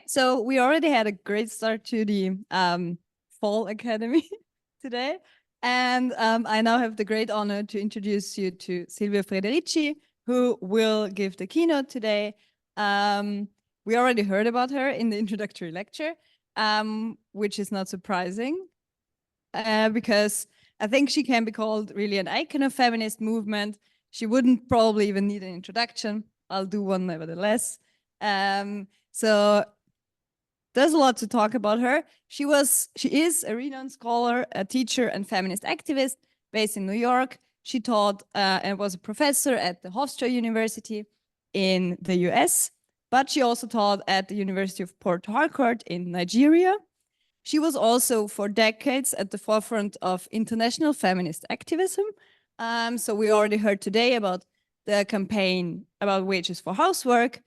so we already had a great start to the Fall Academy today. And I now have the great honor to introduce you to Silvia Federici, who will give the keynote today. We already heard about her in the introductory lecture, which is not surprising because I think she can be called really an icon of feminist movement. She wouldn't probably even need an introduction. I'll do one nevertheless. So there's a lot to talk about her. She is a renowned scholar, a teacher, and feminist activist based in New York. She taught and was a professor at the Hofstra University in the US, but she also taught at the University of Port Harcourt in Nigeria. She was also for decades at the forefront of international feminist activism. So we already heard today about the campaign about wages for housework,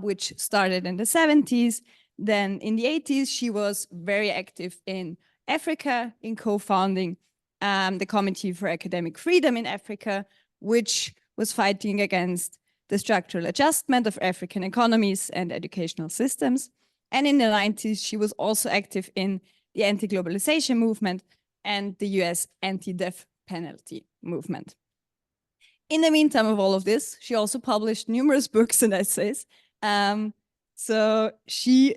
which started in the 70s. Then in the 80s, she was very active in Africa in co-founding the Committee for Academic Freedom in Africa, which was fighting against the structural adjustment of African economies and educational systems. And in the 90s, she was also active in the anti-globalization movement and the US anti-death penalty movement. In the meantime of all of this, she also published numerous books and essays. So she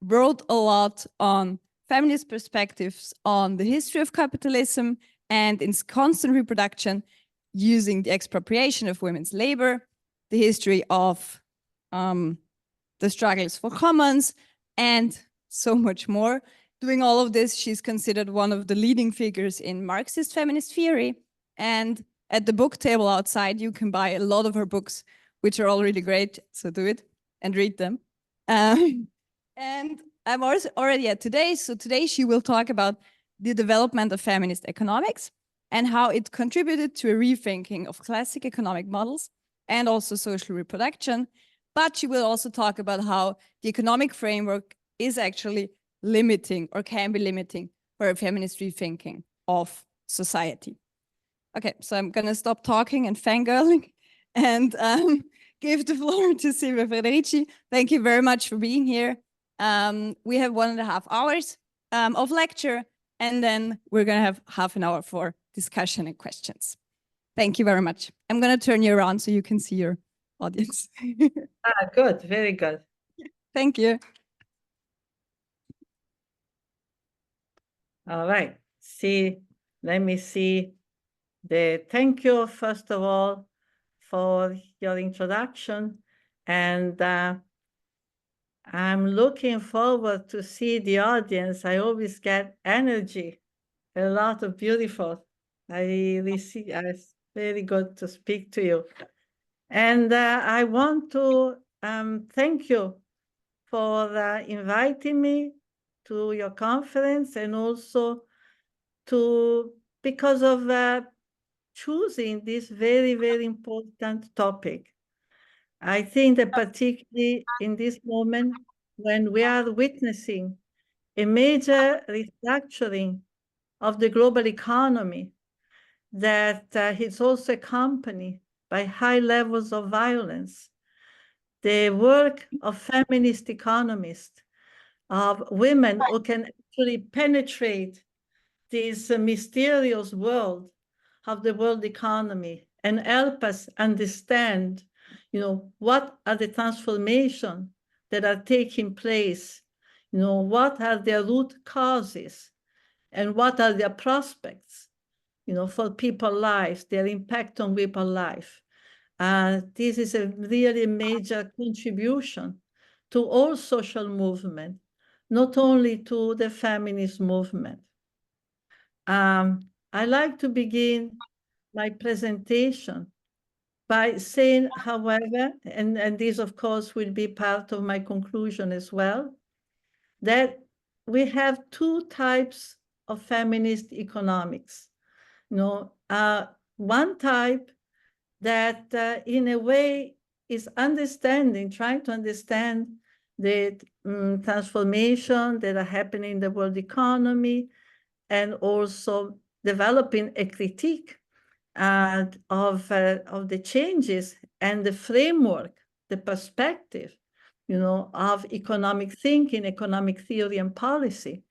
wrote a lot on feminist perspectives on the history of capitalism and its constant reproduction using the expropriation of women's labor, the history of the struggles for commons, and so much more. Doing all of this, she's considered one of the leading figures in Marxist feminist theory. And at the book table outside, you can buy a lot of her books, which are all really great. So do it and read them. And I'm also already at today. So today she will talk about the development of feminist economics and how it contributed to a rethinking of classic economic models and also social reproduction. But she will also talk about how the economic framework is actually limiting or can be limiting for a feminist rethinking of society. Okay, so I'm going to stop talking and fangirling and give the floor to Silvia Federici. Thank you very much for being here. We have 1.5 hours of lecture, and then we're going to have half an hour for discussion and questions. Thank you very much. I'm going to turn you around so you can see your audience. Good, very good. Thank you. All right. Let me see. Thank you, first of all, for your introduction. And I'm looking forward to see the audience. I always get energy, a lot of beautiful. It's very good to speak to you. And I want to thank you for inviting me to your conference and also because of choosing this very, very important topic. I think that particularly in this moment when we are witnessing a major restructuring of the global economy that is also accompanied by high levels of violence, the work of feminist economists, of women who can actually penetrate this mysterious world of the world economy and help us understand, what are the transformations that are taking place, what are their root causes, and what are their prospects, for people's lives, their impact on people's life. This is a really major contribution to all social movement, not only to the feminist movement. I like to begin my presentation by saying, however, and this, of course, will be part of my conclusion as well, that we have two types of feminist economics. One type that, in a way, is trying to understand the transformation that are happening in the world economy, and also developing a critique of the changes and the framework, the perspective, of economic thinking, economic theory and policy.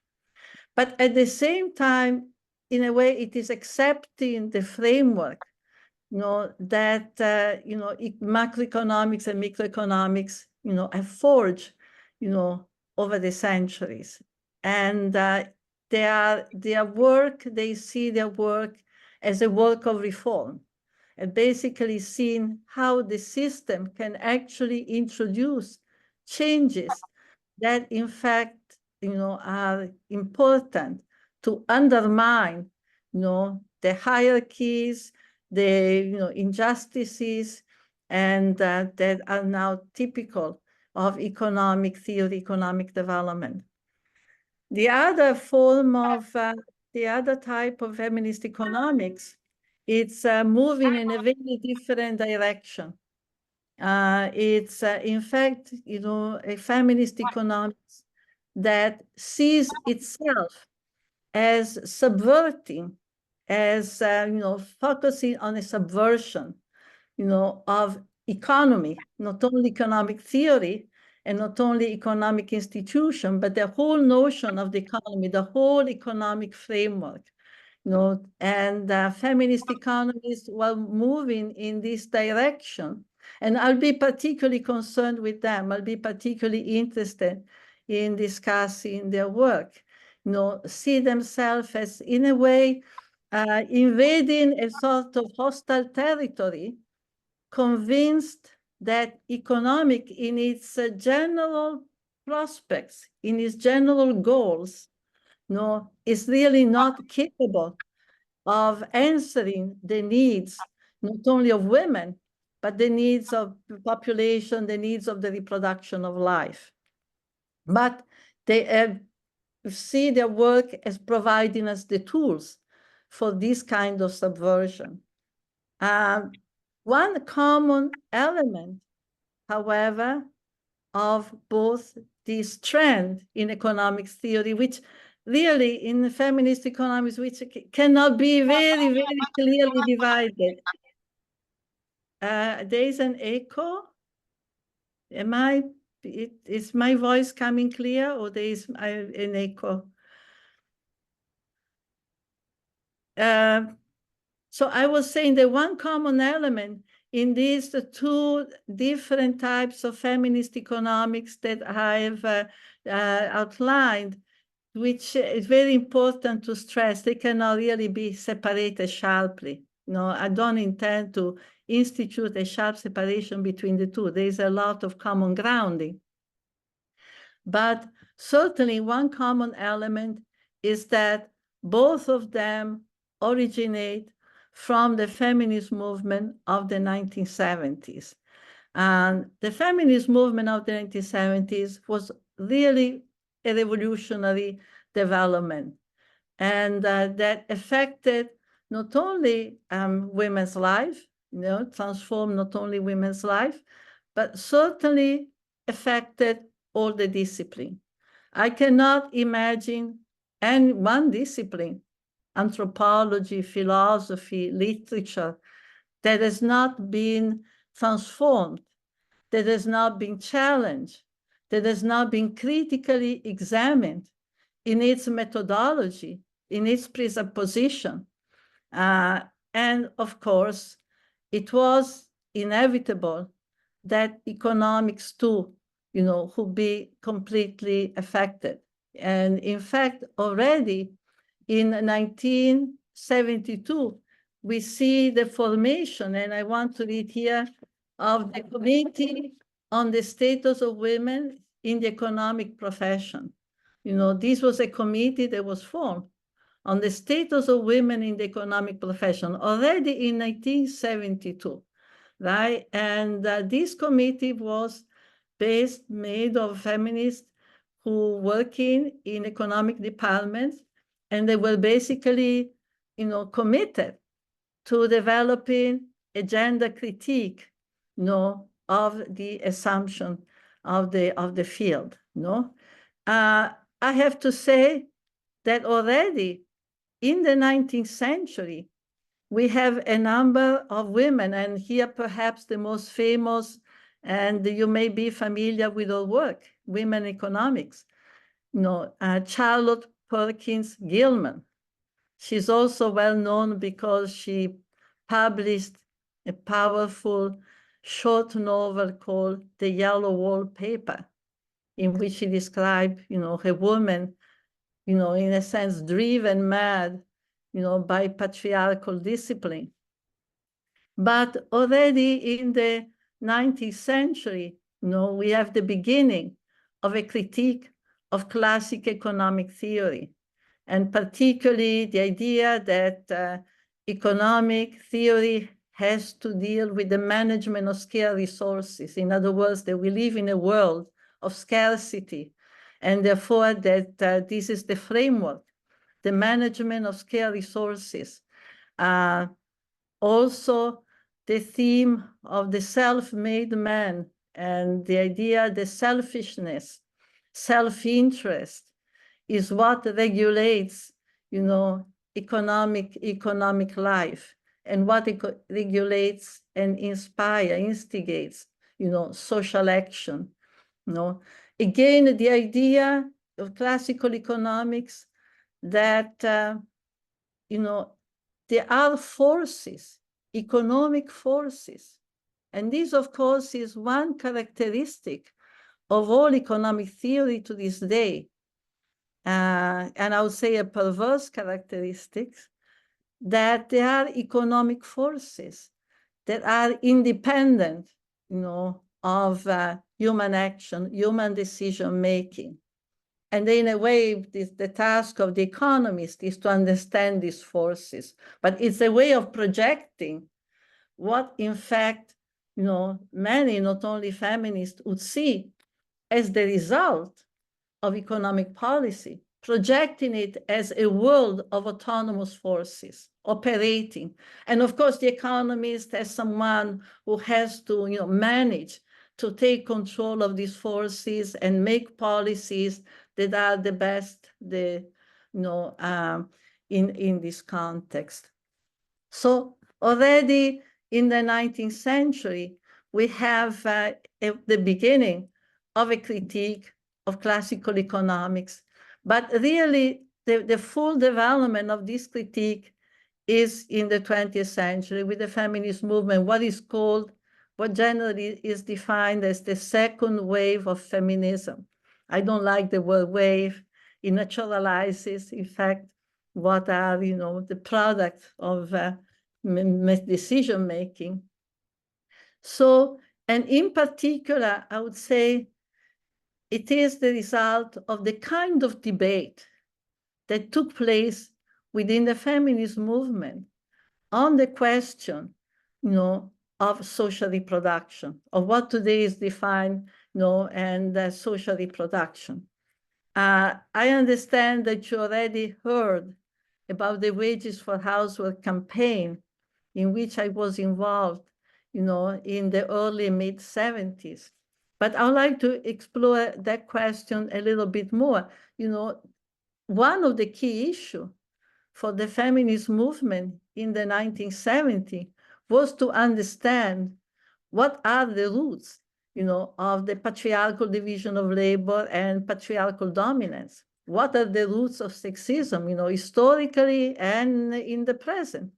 But at the same time, in a way, it is accepting the framework, that, macroeconomics and microeconomics, have forged, over the centuries. And their work, they see their work as a work of reform, and basically seeing how the system can actually introduce changes that, in fact, are important to undermine, the hierarchies, the injustices, and that are now typical of economic theory, economic development. The other form of, the other type of feminist economics, it's moving in a very different direction. It's, in fact, a feminist economics that sees itself as subverting, as, focusing on a subversion, of economy, not only economic theory and not only economic institution, but the whole notion of the economy, the whole economic framework. And feminist economists were moving in this direction. And I'll be particularly concerned with them. I'll be particularly interested in discussing their work. See themselves as, in a way, invading a sort of hostile territory, convinced that economic, in its general prospects, in its general goals, is really not capable of answering the needs, not only of women, but the needs of the population, the needs of the reproduction of life. But they see their work as providing us the tools for this kind of subversion. One common element, however, of both this trend in economics theory, which really in feminist economics, which cannot be very, very clearly divided. There is an echo. Is my voice coming clear, or there is an echo? So I was saying that one common element in these two different types of feminist economics that I have outlined, which is very important to stress, they cannot really be separated sharply. I don't intend to institute a sharp separation between the two. There is a lot of common grounding. But certainly one common element is that both of them originate from the feminist movement of the 1970s. And the feminist movement of the 1970s was really a revolutionary development, and that affected not only women's life, transformed not only women's life, but certainly affected all the discipline. I cannot imagine any one discipline, anthropology, philosophy, literature, that has not been transformed, that has not been challenged, that has not been critically examined in its methodology, in its presupposition. And of course, it was inevitable that economics too, would be completely affected. And in fact, already in 1972, we see the formation, and I want to read here, of the Committee on the Status of Women in the Economic Profession. This was a committee that was formed on the status of women in the economic profession already in 1972, right? And this committee was made of feminists who working in economic departments, and they were basically, committed to developing a gender critique, of the assumption of the field. I have to say that already in the 19th century, we have a number of women, and here perhaps the most famous And you may be familiar with her work, Women Economics. Charlotte Perkins Gilman. She's also well known because she published a powerful short novel called The Yellow Wallpaper, in which she described, a woman, in a sense, driven mad, by patriarchal discipline. But already in the 19th century, we have the beginning of a critique of classic economic theory, and particularly the idea that economic theory has to deal with the management of scarce resources. In other words, that we live in a world of scarcity, and therefore that this is the framework, the management of scarce resources. Also, the theme of the self-made man and the idea that selfishness, self-interest is what regulates, economic life, and what regulates and instigates, social action. Again, the idea of classical economics that, there are forces, economic forces. And this, of course, is one characteristic of all economic theory to this day. And I would say a perverse characteristic, that there are economic forces that are independent, of human action, human decision-making. And in a way, the task of the economist is to understand these forces, but it's a way of projecting what, in fact, many, not only feminists, would see as the result of economic policy, projecting it as a world of autonomous forces operating. And of course, the economist as someone who has to, manage to take control of these forces and make policies that are the best, in this context. So already in the 19th century, we have the beginning of a critique of classical economics. But really, the full development of this critique is in the 20th century with the feminist movement, what generally is defined as the second wave of feminism. I don't like the word wave. It naturalizes, in fact, what are, the product of decision-making. So, and in particular, I would say it is the result of the kind of debate that took place within the feminist movement on the question, of social reproduction, of what today is defined, and social reproduction. I understand that you already heard about the Wages for Housework campaign in which I was involved, in the early mid-70s. But I'd like to explore that question a little bit more. One of the key issues for the feminist movement in the 1970s was to understand what are the roots, of the patriarchal division of labor and patriarchal dominance. What are the roots of sexism, historically and in the present?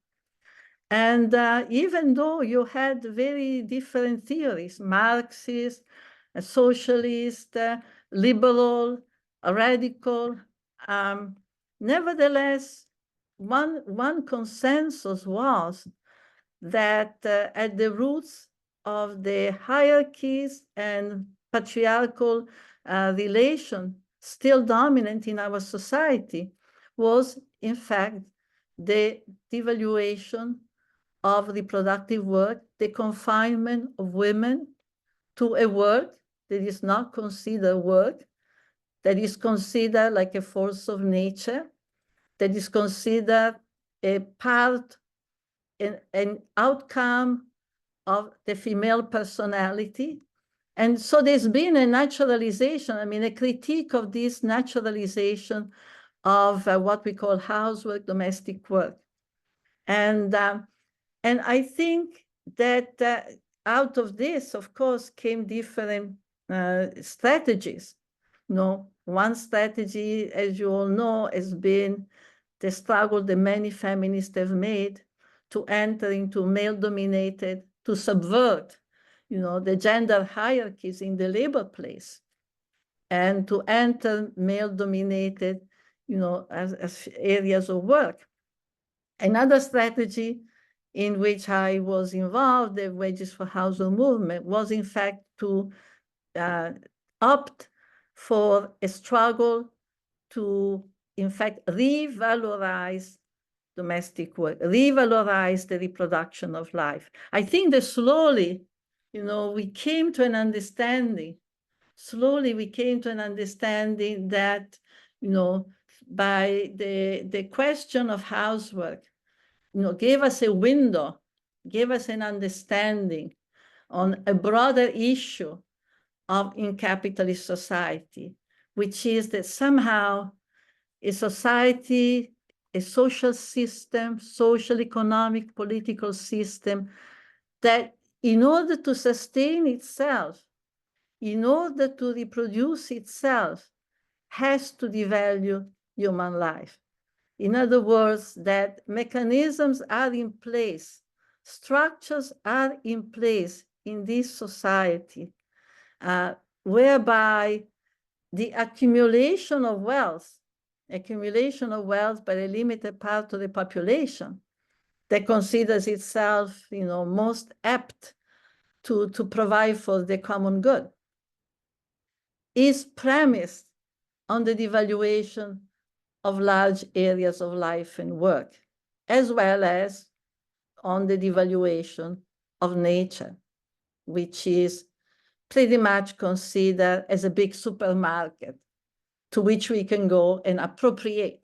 And even though you had very different theories, Marxist, socialist, liberal, radical, nevertheless, one consensus was that at the roots of the hierarchies and patriarchal relation still dominant in our society was, in fact, the devaluation of reproductive work, the confinement of women to a work that is not considered work, that is considered like a force of nature, that is considered a part, an outcome of the female personality. And so there's been a naturalization, a critique of this naturalization of what we call housework, domestic work. And I think that out of this, of course, came different strategies. One strategy, as you all know, has been the struggle that many feminists have made to enter into male-dominated, to subvert, the gender hierarchies in the labor place, and to enter male-dominated, as areas of work. Another strategy in which I was involved, the Wages for Household movement, was in fact to opt for a struggle to, in fact, revalorize domestic work, revalorize the reproduction of life. I think that slowly, we came to an understanding. Slowly, we came to an understanding that, by the question of housework, gave us a window, gave us an understanding on a broader issue in capitalist society, which is that somehow a society, a social system, social, economic, political system, that in order to sustain itself, in order to reproduce itself, has to devalue human life. In other words, that mechanisms are in place, structures are in place in this society, whereby the accumulation of wealth by a limited part of the population that considers itself, most apt to provide for the common good, is premised on the devaluation of large areas of life and work, as well as on the devaluation of nature, which is pretty much considered as a big supermarket to which we can go and appropriate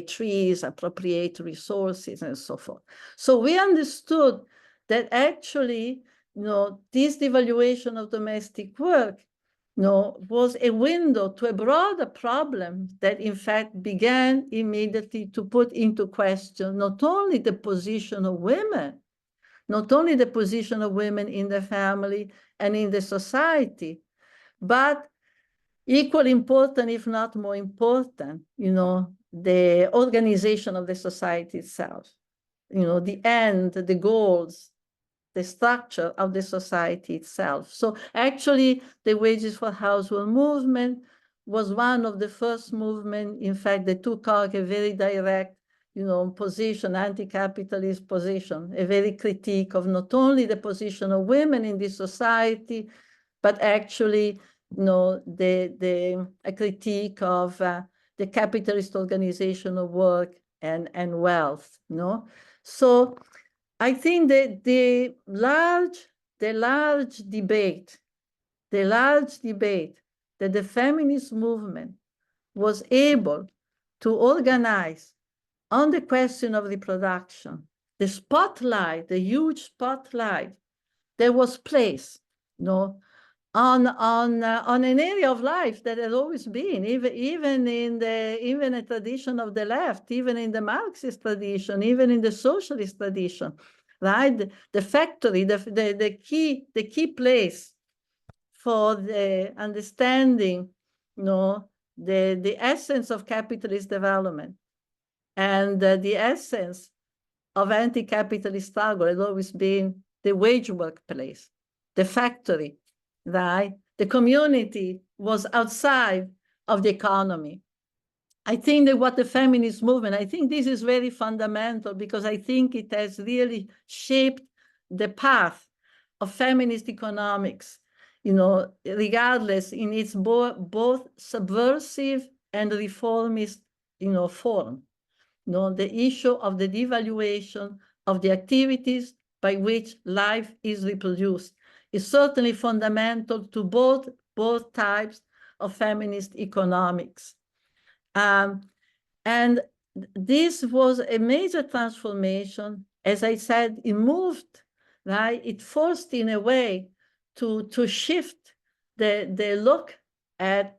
trees, appropriate resources, and so forth. So we understood that actually, this devaluation of domestic work was a window to a broader problem that, in fact, began immediately to put into question not only the position of women, not only the position of women in the family and in the society, but equally important, if not more important, the organization of the society itself, the end, the goals, the structure of the society itself. So actually, the Wages for Household movement was one of the first movements, in fact, that took out a very direct, position, anti-capitalist position, a very critique of not only the position of women in this society, but actually, a critique of the capitalist organization of work and wealth. So I think that the large debate that the feminist movement was able to organize on the question of reproduction, the spotlight, the huge spotlight that was placed, on an area of life that has always been, even in a tradition of the left, even in the Marxist tradition, even in the socialist tradition, right? The factory, the key place for the understanding, the essence of capitalist development and the essence of anti-capitalist struggle has always been the wage workplace, the factory, right? The community was outside of the economy. I think that what the feminist movement, I think this is very fundamental because I think it has really shaped the path of feminist economics, regardless in its both subversive and reformist, form. The issue of the devaluation of the activities by which life is reproduced is certainly fundamental to both types of feminist economics. And this was a major transformation. As I said, it moved, right? It forced, in a way, to shift the look at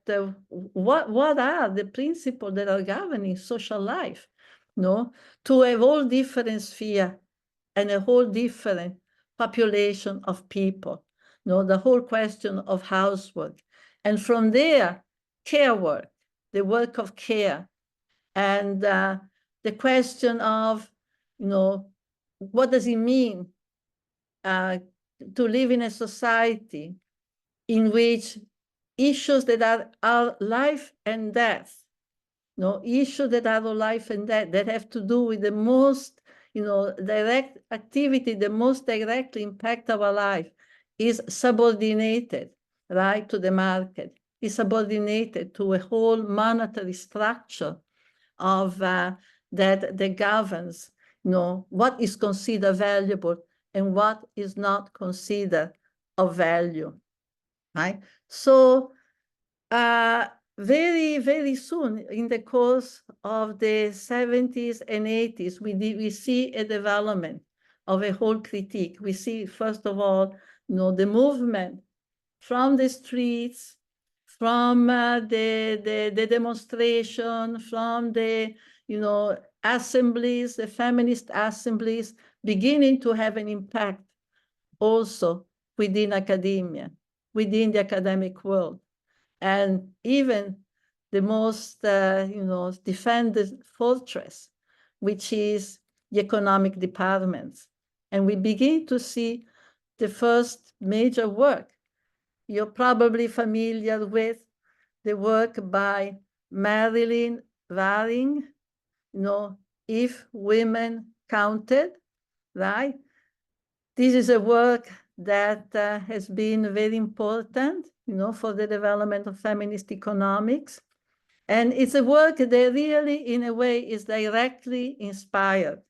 what are the principles that are governing social life, to a whole different sphere and a whole different population of people, the whole question of housework. And from there, care work, the work of care, and the question of, what does it mean to live in a society in which issues that are life and death, issues that are life and death, that have to do with the most, direct activity, the most directly impact our life, is subordinated, right, to the market, is subordinated to a whole monetary structure of that governs, what is considered valuable and what is not considered of value, right? So very, very soon, in the course of the 70s and 80s, we see a development of a whole critique. We see, first of all, the movement from the streets, from the demonstration, from the assemblies, the feminist assemblies, beginning to have an impact also within academia, within the academic world. And even the most, defended fortress, which is the economic departments. And we begin to see the first major work. You're probably familiar with the work by Marilyn Waring, If Women Counted, right? This is a work that has been very important, for the development of feminist economics. And it's a work that really, in a way, is directly inspired.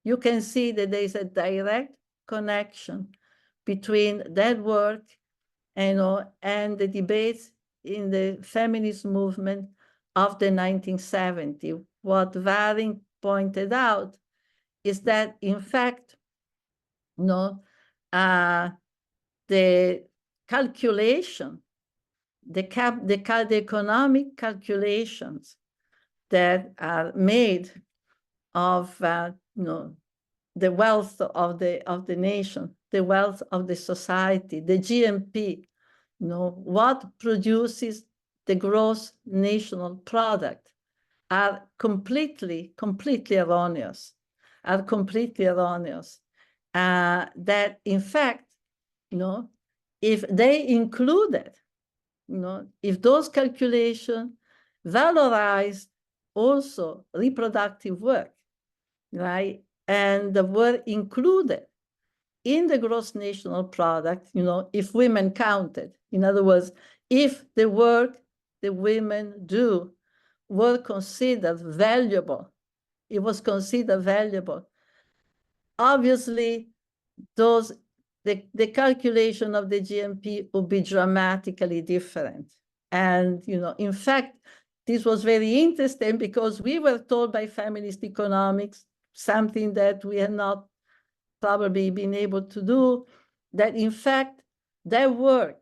You can see that there is a direct connection between that work, and the debates in the feminist movement of the 1970s. What Waring pointed out is that, in fact, the calculation, the economic calculations that are made of the wealth of the nation, the wealth of the society, the GNP, what produces the gross national product, are completely erroneous, that in fact, if they included, if those calculations valorized also reproductive work, right, and were included in the gross national product, if women counted, in other words, if the work the women do were considered valuable, it was considered valuable, obviously the calculation of the GNP would be dramatically different. And, in fact, this was very interesting because we were told by feminist economics, something that we had not probably been able to do, that in fact, their work,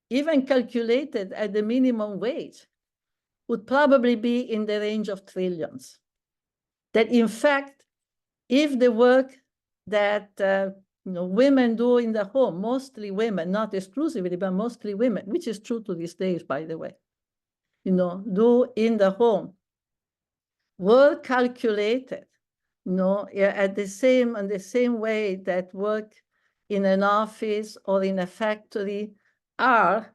even calculated at the minimum wage, would probably be in the range of trillions. That in fact, if the work that women do in the home, mostly women, not exclusively, but mostly women, which is true to these days, by the way, do in the home, were calculated, at the same way that work in an office or in a factory are,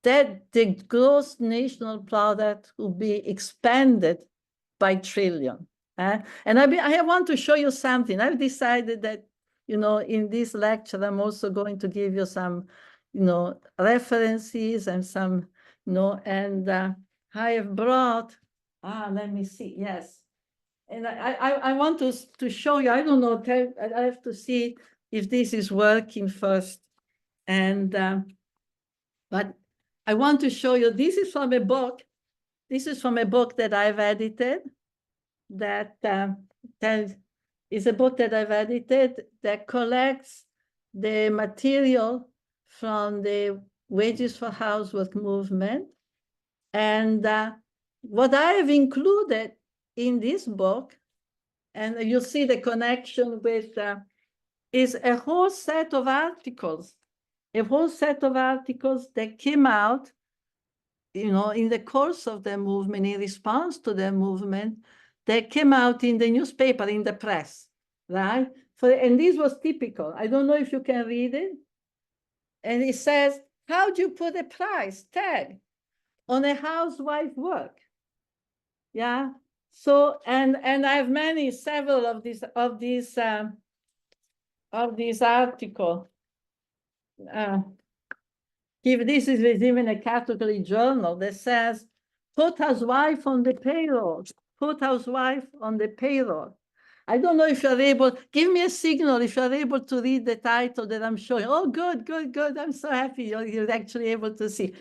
that the gross national product will be expanded by trillion. And I want to show you something. I've decided that, in this lecture, I'm also going to give you some, references and some, and I have brought, let me see, yes. And I want to show you, I don't know, I have to see if this is working first. And, but I want to show you, this is from a book. This is from a book that I've edited, that is a book that I've edited that collects the material from the Wages for Housework movement. And what I have included in this book, and you'll see the connection with is a whole set of articles, that came out, in the course of the movement, in response to the movement, that came out in the newspaper, in the press, right? And this was typical. I don't know if you can read it. And it says, how do you put a price tag on a housewife work? Yeah. So, and I have several of these articles. If this is even a Catholic journal that says, put housewife on the payroll, put housewife on the payroll. I don't know if you're able, give me a signal if you're able to read the title that I'm showing. Oh, good, good, good. I'm so happy you're actually able to see.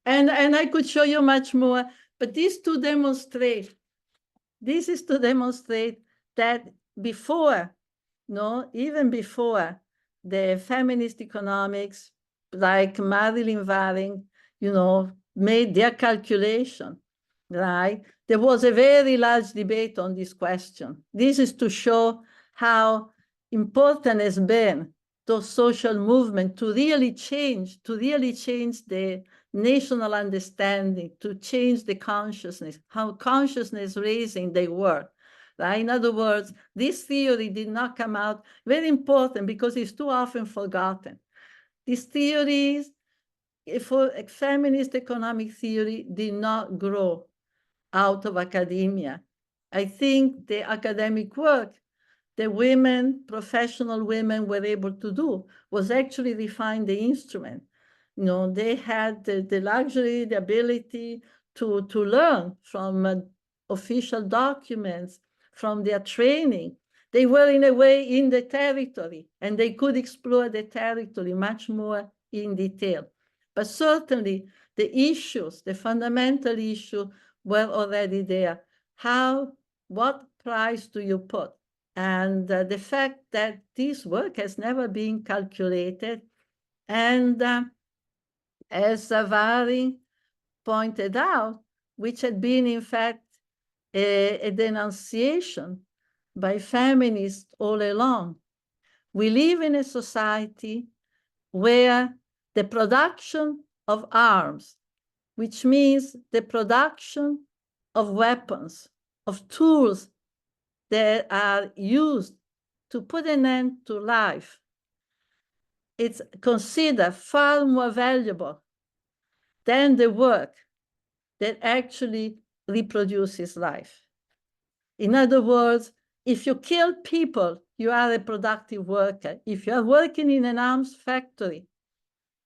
And I could show you much more, but this is to demonstrate that before, even before the feminist economics, like Marilyn Waring, made their calculation, right? There was a very large debate on this question. This is to show how important has been those social movements to really change the national understanding, to change the consciousness, how consciousness raising they were. Right? In other words, this theory did not come out, very important because it's too often forgotten. These theories, for feminist economic theory, did not grow out of academia. I think the academic work the women, professional women, were able to do was actually refine the instrument. They had the luxury, the ability to learn from official documents, from their training. They were in a way in the territory, and they could explore the territory much more in detail. But certainly the issues, the fundamental issue, were already there. What price do you put? And the fact that this work has never been calculated, and as Waring pointed out, which had been in fact a denunciation by feminists all along. We live in a society where the production of arms, which means the production of weapons, of tools that are used to put an end to life, it's considered far more valuable than the work that actually reproduces life. In other words, if you kill people, you are a productive worker. If you are working in an arms factory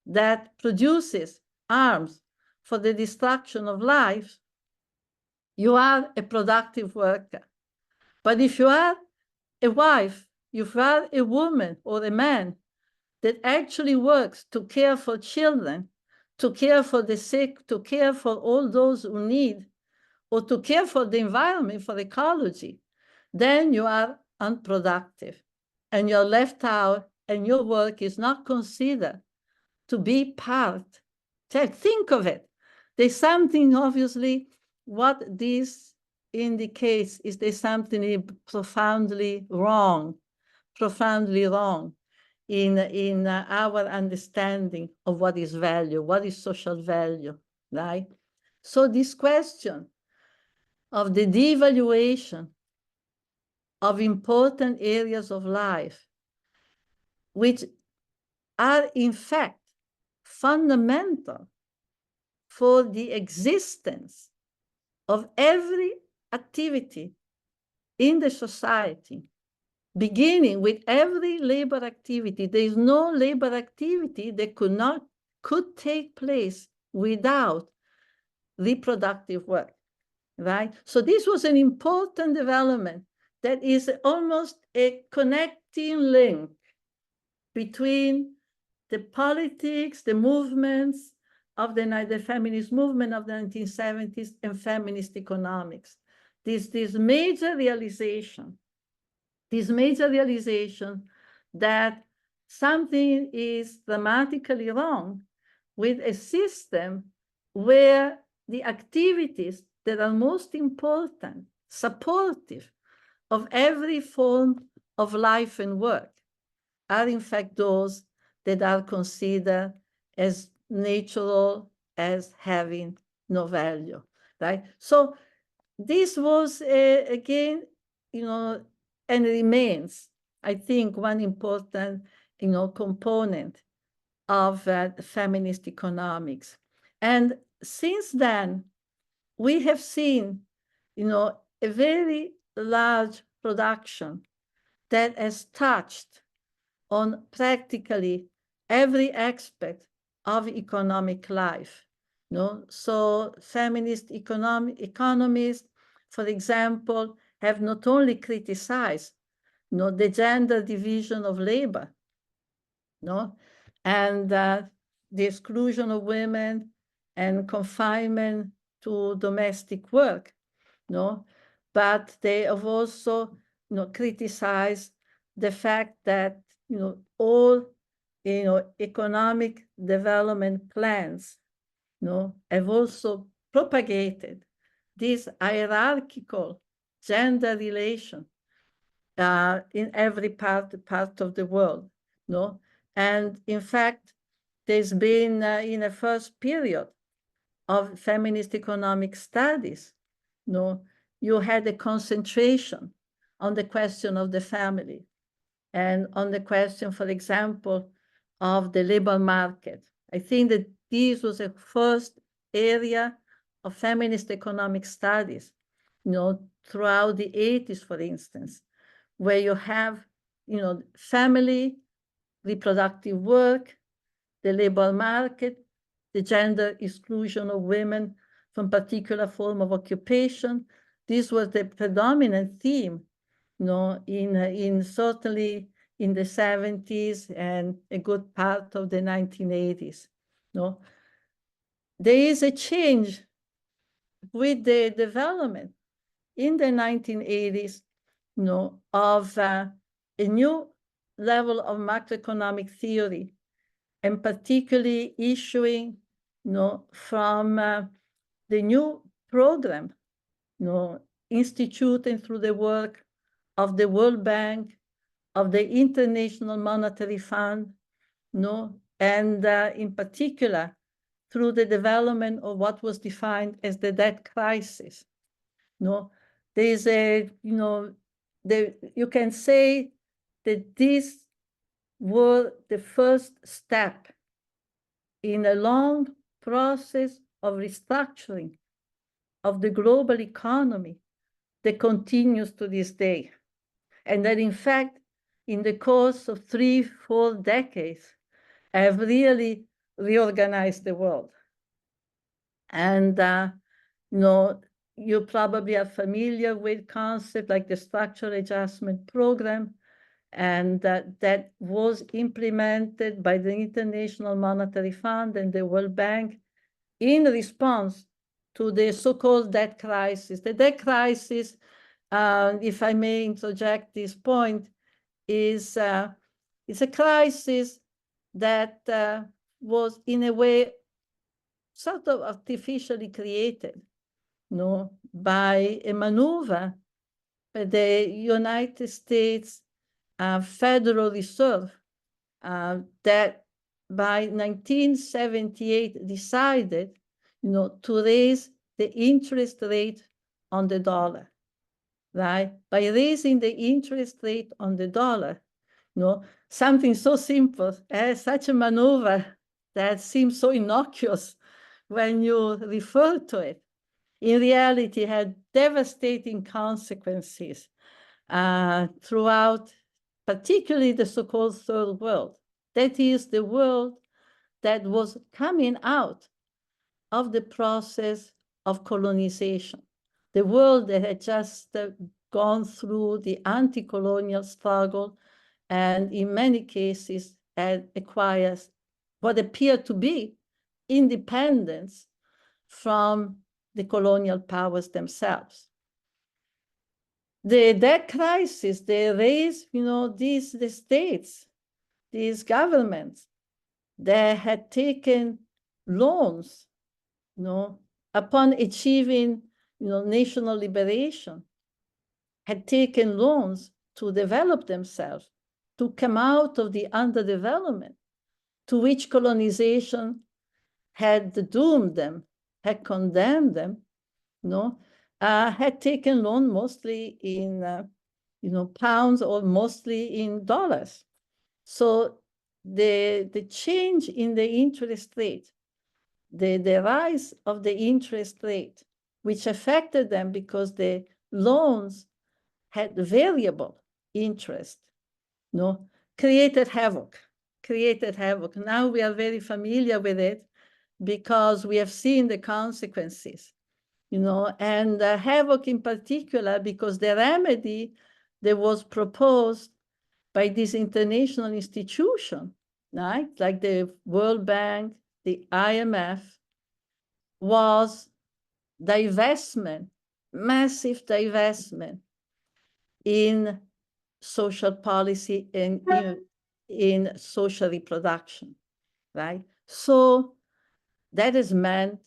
that produces arms for the destruction of life, you are a productive worker. But if you are a wife, if you are a woman or a man that actually works to care for children, to care for the sick, to care for all those who need, or to care for the environment, for ecology, then you are unproductive and you're left out and your work is not considered to be part. Think of it. There's something, obviously, what this indicates is there's something profoundly wrong in our understanding of what is value, what is social value, right? So this question of the devaluation of important areas of life, which are in fact fundamental for the existence of every activity in the society, beginning with every labor activity. There is no labor activity that could take place without reproductive work, right? So this was an important development that is almost a connecting link between the politics, the movements of the feminist movement of the 1970s and feminist economics. This major realization that something is dramatically wrong with a system where the activities that are most important, supportive of every form of life and work, are in fact those that are considered as natural, as having no value, right? So this was, again, and remains, I think, one important, component of feminist economics. And since then, we have seen, a very large production that has touched on practically every aspect of economic life. So feminist economists, for example, have not only criticized the gender division of labor, and the exclusion of women and confinement to domestic work, but they have also criticized the fact that all economic development plans have also propagated this hierarchical gender relation in every part of the world. And in fact, there's been in the first period of feminist economic studies, you had a concentration on the question of the family and on the question, for example, of the labor market. I think that this was a first area of feminist economic studies, throughout the 80s, for instance, where you have, family, reproductive work, the labor market, the gender exclusion of women from particular form of occupation. This was the predominant theme, in certainly in the 70s and a good part of the 1980s. There is a change with the development in the 1980s, of a new level of macroeconomic theory, and particularly issuing, from the new program, instituted through the work of the World Bank, of the International Monetary Fund, and in particular, through the development of what was defined as the debt crisis. There's a, you can say that these were the first step in a long process of restructuring of the global economy that continues to this day. And that in fact, in the course of 3-4 decades, have really reorganized the world. And, you probably are familiar with concepts like the structural adjustment program, and that was implemented by the International Monetary Fund and the World Bank in response to the so-called debt crisis. The debt crisis, if I may interject this point, is it's a crisis that was in a way sort of artificially created, by a maneuver by the United States Federal Reserve that by 1978 decided, to raise the interest rate on the dollar, right? By raising the interest rate on the dollar, something so simple as such a maneuver that seems so innocuous when you refer to it, in reality had devastating consequences throughout, particularly the so-called third world. That is the world that was coming out of the process of colonization, the world that had just gone through the anti-colonial struggle, and in many cases had acquired what appeared to be independence from the colonial powers themselves. The debt crisis, they raised, the states, these governments that had taken loans, upon achieving, national liberation, had taken loans to develop themselves, to come out of the underdevelopment to which colonization had doomed them, had condemned them, had taken loan mostly in pounds or mostly in dollars. So the change in the interest rate, the rise of the interest rate, which affected them because the loans had variable interest, created havoc. Now we are very familiar with it because we have seen the consequences, and havoc in particular because the remedy that was proposed by this international institution, right, like the World Bank, the IMF, was divestment, massive divestment in social policy and in social reproduction, right? So that has meant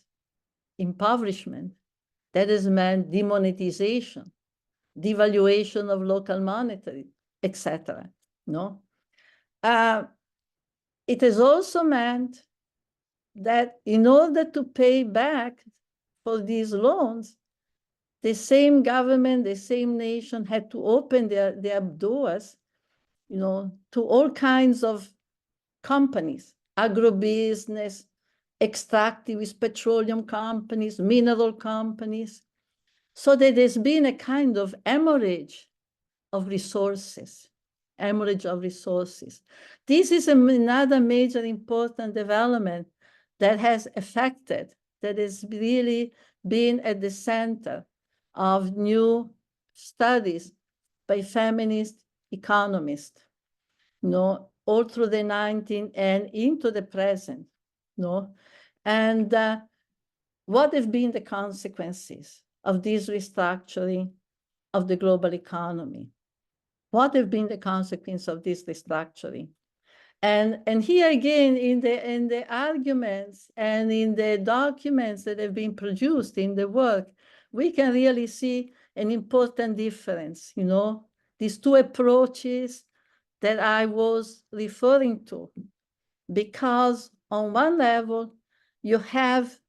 impoverishment, that has meant demonetization, devaluation of local monetary, etc. It has also meant that in order to pay back for these loans, the same government, the same nation had to open their doors, to all kinds of companies, agribusiness, extractivist petroleum companies, mineral companies, so that there's been a kind of hemorrhage of resources. This is another major important development that has affected, that has really been at the center of new studies by feminist economists, all through the 19th and into the present, And what have been the consequences of this restructuring of the global economy? What have been the consequences of this restructuring? And here again, in the arguments and in the documents that have been produced in the work, we can really see an important difference, these two approaches that I was referring to. Because on one level, you have,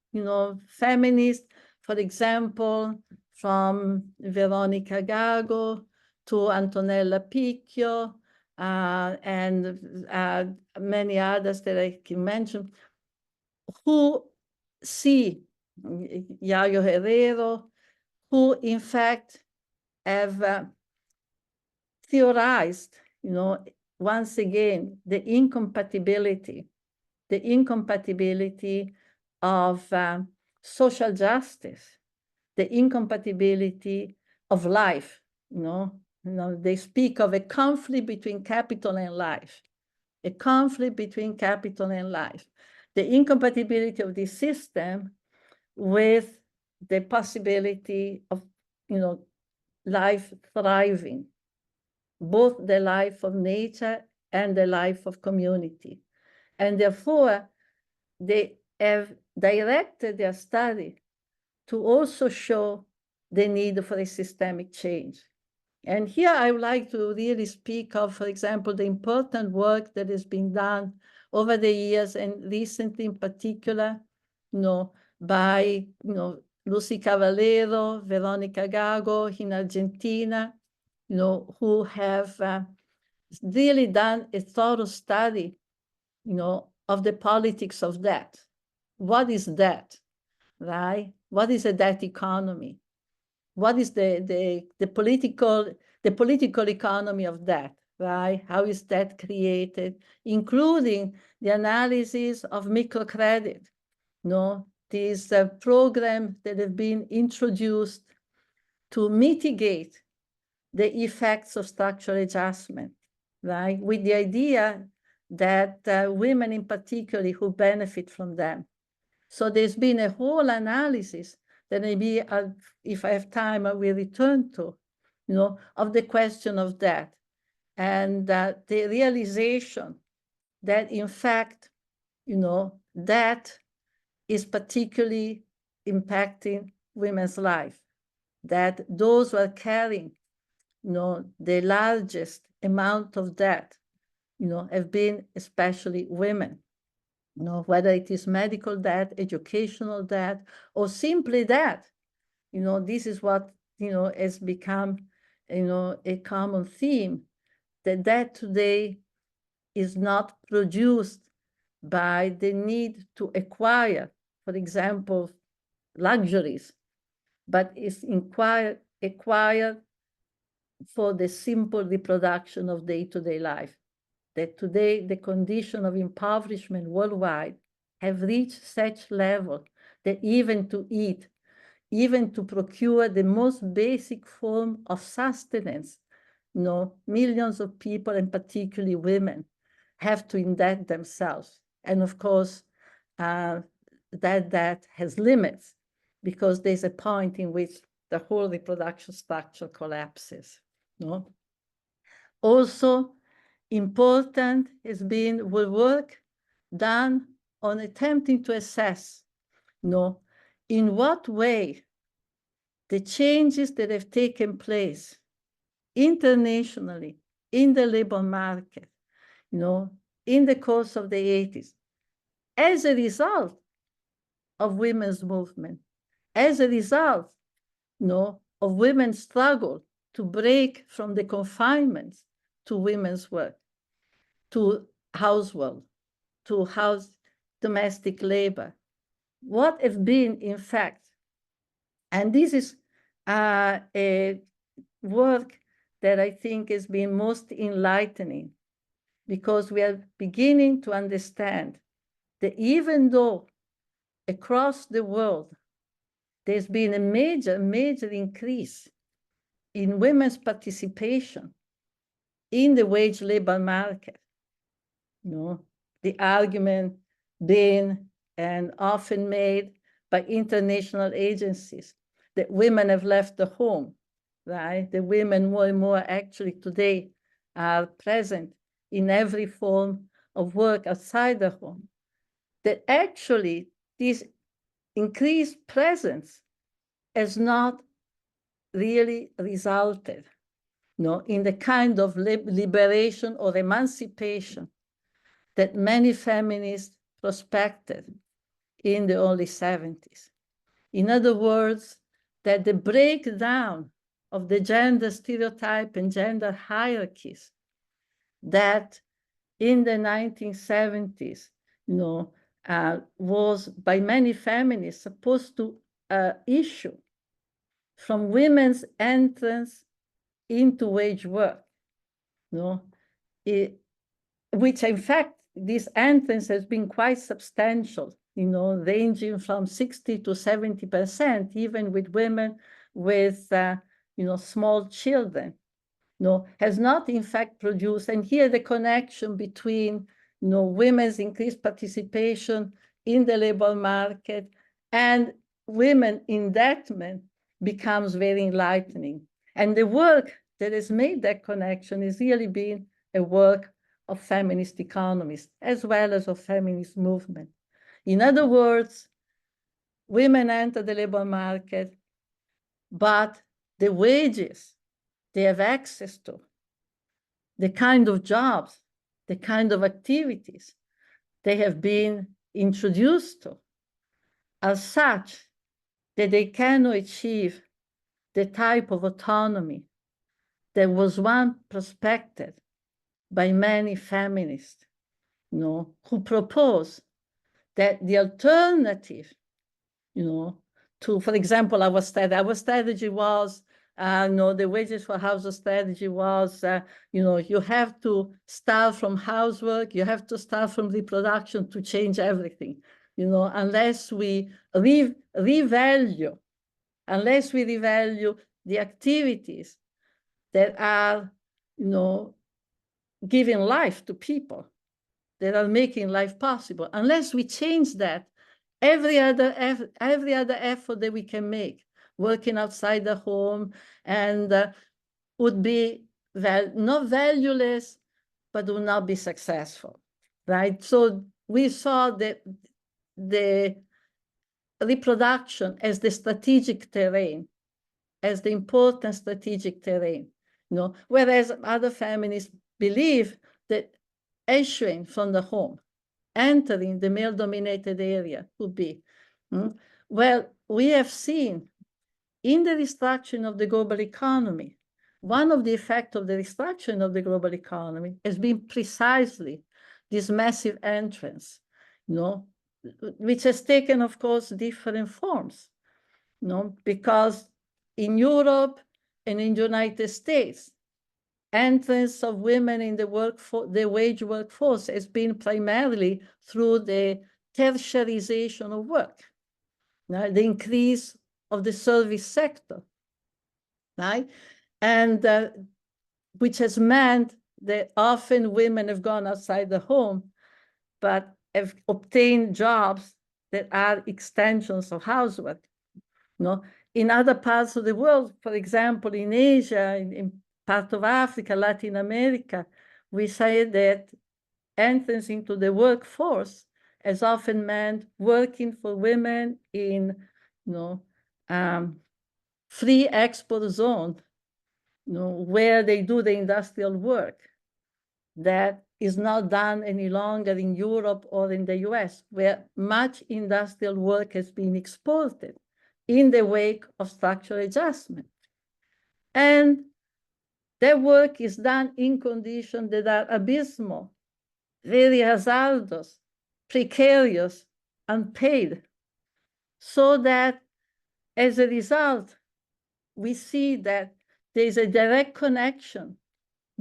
feminists, for example, from Veronica Gago to Antonella Picchio, and many others that I can mention, who see Yayo Herrero, who in fact have theorized, once again, the incompatibility of social justice, the incompatibility of life, they speak of a conflict between capital and life, the incompatibility of this system with the possibility of, life thriving, both the life of nature and the life of community. And therefore, they have directed their study to also show the need for a systemic change. And here I would like to really speak of, for example, the important work that has been done over the years and recently in particular, by, Lucy Cavallero, Veronica Gago in Argentina, who have really done a thorough study, of the politics of debt. What is debt, right? What is a debt economy? What is the political economy of debt, right? How is debt created, including the analysis of microcredit, these programs that have been introduced to mitigate the effects of structural adjustment, right? With the idea that women in particular who benefit from them. So there's been a whole analysis that maybe if I have time, I will return to, of the question of debt and the realization that in fact, debt is particularly impacting women's life, that those who are carrying, the largest amount of debt have been especially women. Whether it is medical debt, educational debt, or simply debt. This is what, has become, a common theme, that debt today is not produced by the need to acquire, for example, luxuries, but is acquired for the simple reproduction of day-to-day life. That today the condition of impoverishment worldwide have reached such level that even to eat, even to procure the most basic form of sustenance, millions of people, and particularly women, have to indebt themselves. And of course, that has limits, because there's a point in which the whole reproduction structure collapses. Also important has been the work done on attempting to assess, in what way the changes that have taken place internationally in the labor market, in the course of the 80s, as a result of women's movement, as a result, of women's struggle to break from the confinements to women's work, to housework, to domestic labor. What have been, in fact, and this is a work that I think has been most enlightening, because we are beginning to understand that even though across the world there's been a major, major increase in women's participation in the wage labor market, the argument being and often made by international agencies that women have left the home, right? The women more and more actually today are present in every form of work outside the home. That actually this increased presence has not really resulted, in the kind of liberation or emancipation that many feminists prospected in the early 70s. In other words, that the breakdown of the gender stereotype and gender hierarchies that in the 1970s, was by many feminists supposed to issue from women's entrance into wage work, which in fact, this entrance has been quite substantial, ranging from 60 to 70%, even with women with, small children, has not in fact produced. And here the connection between, women's increased participation in the labor market and women indebtment becomes very enlightening. And the work that has made that connection has really been a work of feminist economists, as well as of feminist movement. In other words, women enter the labor market, but the wages they have access to, the kind of jobs, the kind of activities they have been introduced to are such that they cannot achieve the type of autonomy that was once prospected by many feminists, who propose that the alternative, to, for example, our strategy was, the wages for household strategy was, you have to start from housework, you have to start from reproduction to change everything, unless we revalue the activities that are, giving life to people, that are making life possible. Unless we change that, every other effort that we can make, working outside the home, and would be not valueless, but would not be successful, right? So we saw that the reproduction as the strategic terrain, as the important strategic terrain, whereas other feminists believe that issuing from the home, entering the male-dominated area could be. Well, we have seen in the restructuring of the global economy, one of the effects of the restructuring of the global economy has been precisely this massive entrance, which has taken, of course, different forms, because in Europe and in the United States, entrance of women in the workforce, the wage workforce, has been primarily through the tertiarization of work, the increase of the service sector, right? And which has meant that often women have gone outside the home, but have obtained jobs that are extensions of housework. In other parts of the world, for example, in Asia, in part of Africa, Latin America, we say that entrance into the workforce has often meant working for women in, free export zone, where they do the industrial work that is not done any longer in Europe or in the US, where much industrial work has been exported in the wake of structural adjustment. And their work is done in conditions that are abysmal, very hazardous, precarious, unpaid, so that as a result, we see that there's a direct connection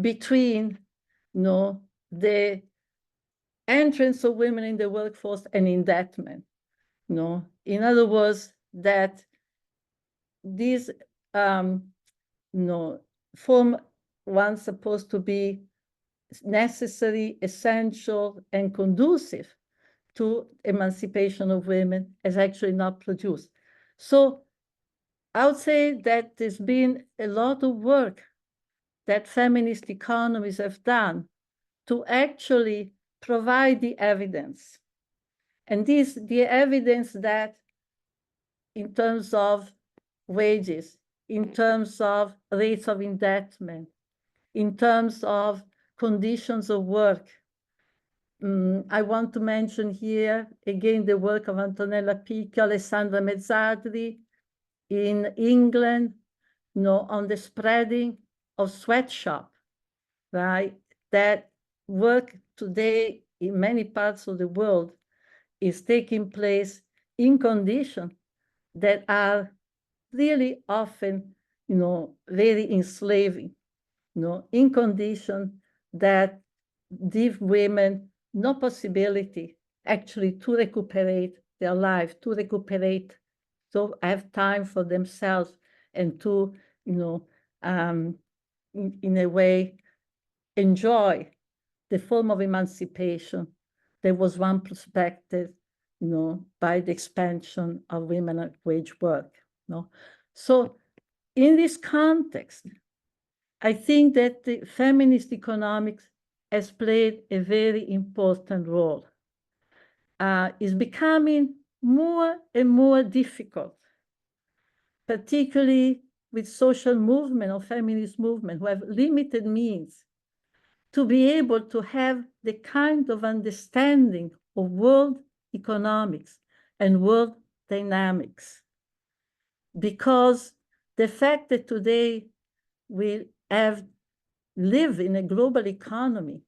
between the entrance of women in the workforce and indebtment. In other words, that these form one supposed to be necessary, essential, and conducive to emancipation of women is actually not produced. So I would say that there's been a lot of work that feminist economists have done to actually provide the evidence. And the evidence that in terms of wages, in terms of rates of indebtment, in terms of conditions of work. I want to mention here, again, the work of Antonella Picchio, Alessandra Mezzadri in England, on the spreading of sweatshop, right? That work today in many parts of the world is taking place in conditions that are really often, very enslaving, in conditions that give women no possibility actually to recuperate their life, to recuperate, to have time for themselves, and to, in a way, enjoy the form of emancipation that was once prospected, by the expansion of women at wage work. So in this context, I think that the feminist economics has played a very important role. It's becoming more and more difficult, particularly with social movement or feminist movement who have limited means, to be able to have the kind of understanding of world economics and world dynamics. Because the fact that today we live in a global economy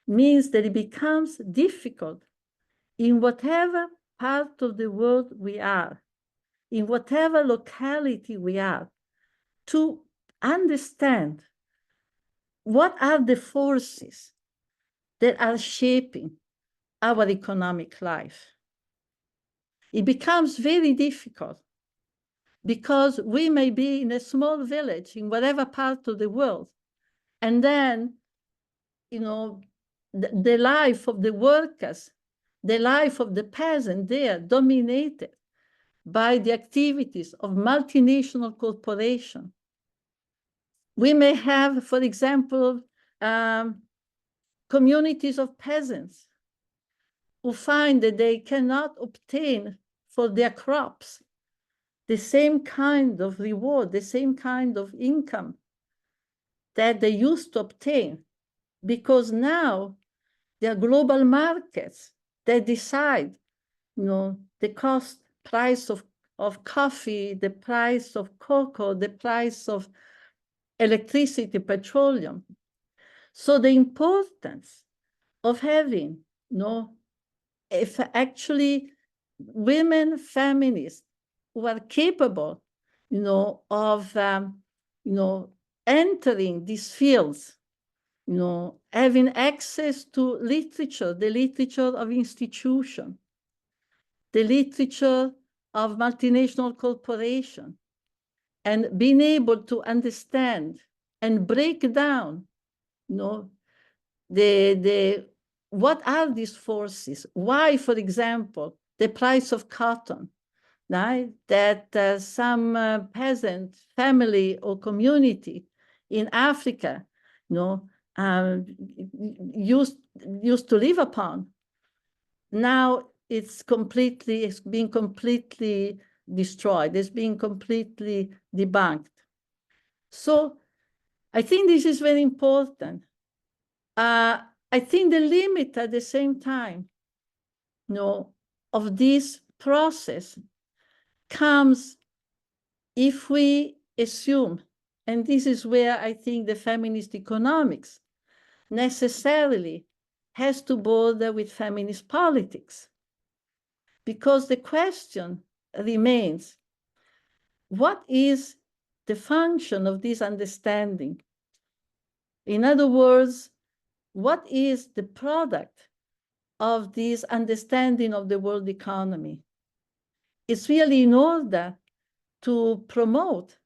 means that it becomes difficult in whatever part of the world we are, in whatever locality we are, to understand what are the forces that are shaping our economic life. It becomes very difficult because we may be in a small village in whatever part of the world, and then, the life of the workers, the life of the peasant there dominated by the activities of multinational corporations. We may have, for example, communities of peasants who find that they cannot obtain for their crops the same kind of reward, the same kind of income that they used to obtain, because now there are global markets that decide, the price of coffee, the price of cocoa, the price of electricity, petroleum. So the importance of having, if actually women feminists who are capable, of, entering these fields, having access to literature, the literature of institutions, the literature of multinational corporations, and being able to understand and break down, what are these forces? Why, for example, the price of cotton, right? That some peasant family or community in Africa, used to live upon. Now it's being completely destroyed. It's being completely debunked. So I think this is very important. I think the limit at the same time, of this process comes if we assume, and this is where I think the feminist economics necessarily has to border with feminist politics. Because the question remains, what is the function of this understanding? In other words, what is the product of this understanding of the world economy? It's really in order to promote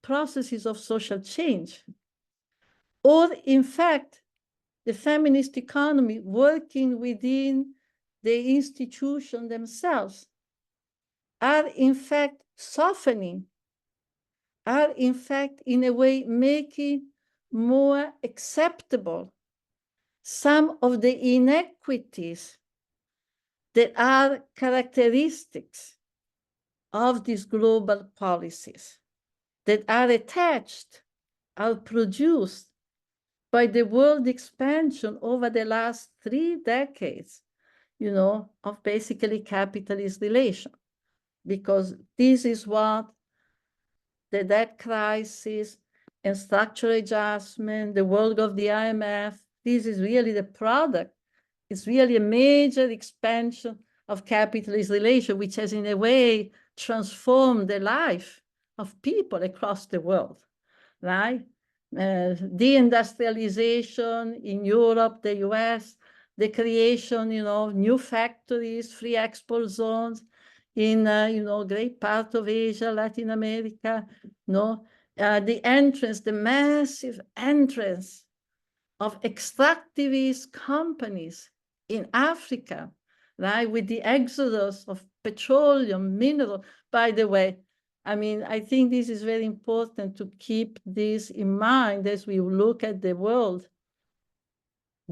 processes of social change, or in fact, the feminist economy working within the institution themselves are in fact softening, are in fact in a way making more acceptable some of the inequities that are characteristics of these global policies that are attached, are produced by the world expansion over the last 3 decades, of basically capitalist relation. Because this is what the debt crisis and structural adjustment, the work of the IMF, this is really the product. It's really a major expansion of capitalist relation, which has in a way transformed the life of people across the world, right? Deindustrialization in Europe, the US, the creation, new factories, free export zones in, great part of Asia, Latin America, the massive entrance of extractivist companies in Africa, right? With the exodus of petroleum, mineral. By the way, I think this is very important to keep this in mind as we look at the world,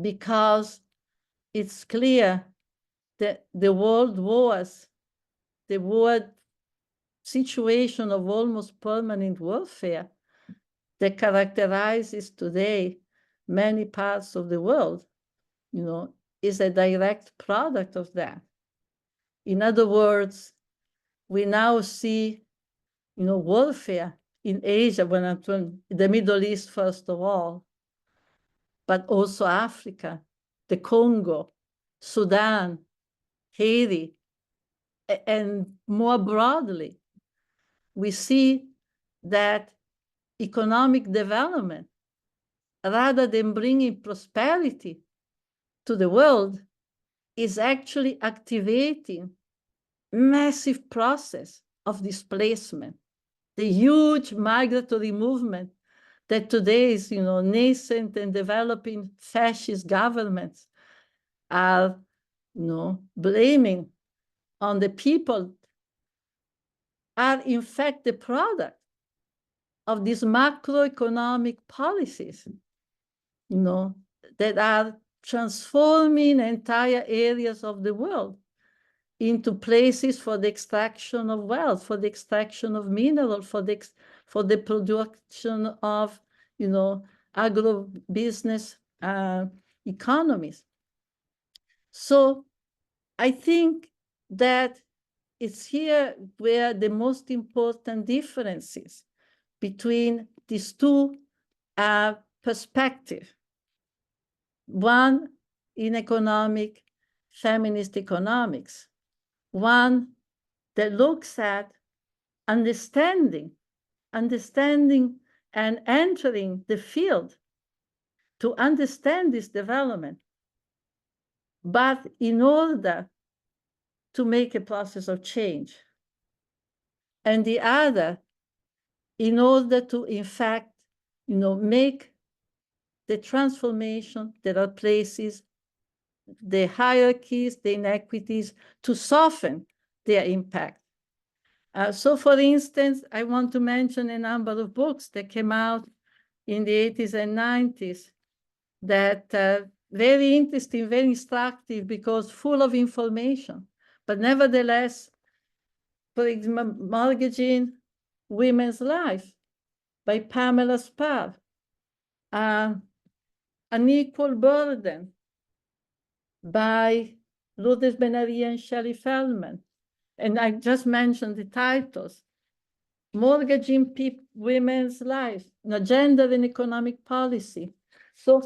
because it's clear that the world wars, the world situation of almost permanent warfare that characterizes today many parts of the world, is a direct product of that. In other words, we now see, warfare in Asia, the Middle East, first of all, but also Africa, the Congo, Sudan, Haiti, and more broadly, we see that economic development, rather than bringing prosperity to the world, is actually activating massive process of displacement, the huge migratory movement that today is, nascent and developing fascist governments are, blaming on the people, are in fact the product of these macroeconomic policies, that are transforming entire areas of the world into places for the extraction of wealth, for the extraction of mineral, for the production of, agro-business economies. So I think that it's here where the most important difference is between these two perspectives. One in economic, feminist economics. One that looks at understanding and entering the field to understand this development, but in order to make a process of change. And the other, in order to, in fact, make the transformation that are places, the hierarchies, the inequities, to soften their impact. So for instance, I want to mention a number of books that came out in the 80s and 90s that very interesting, very instructive, because full of information, but nevertheless, for example, Mortgaging Women's Life by Pamela Spar, Unequal Burden by Lourdes Benaria and Shelley Feldman. And I just mentioned the titles. Mortgaging Women's Life, Gender and Economic Policy. So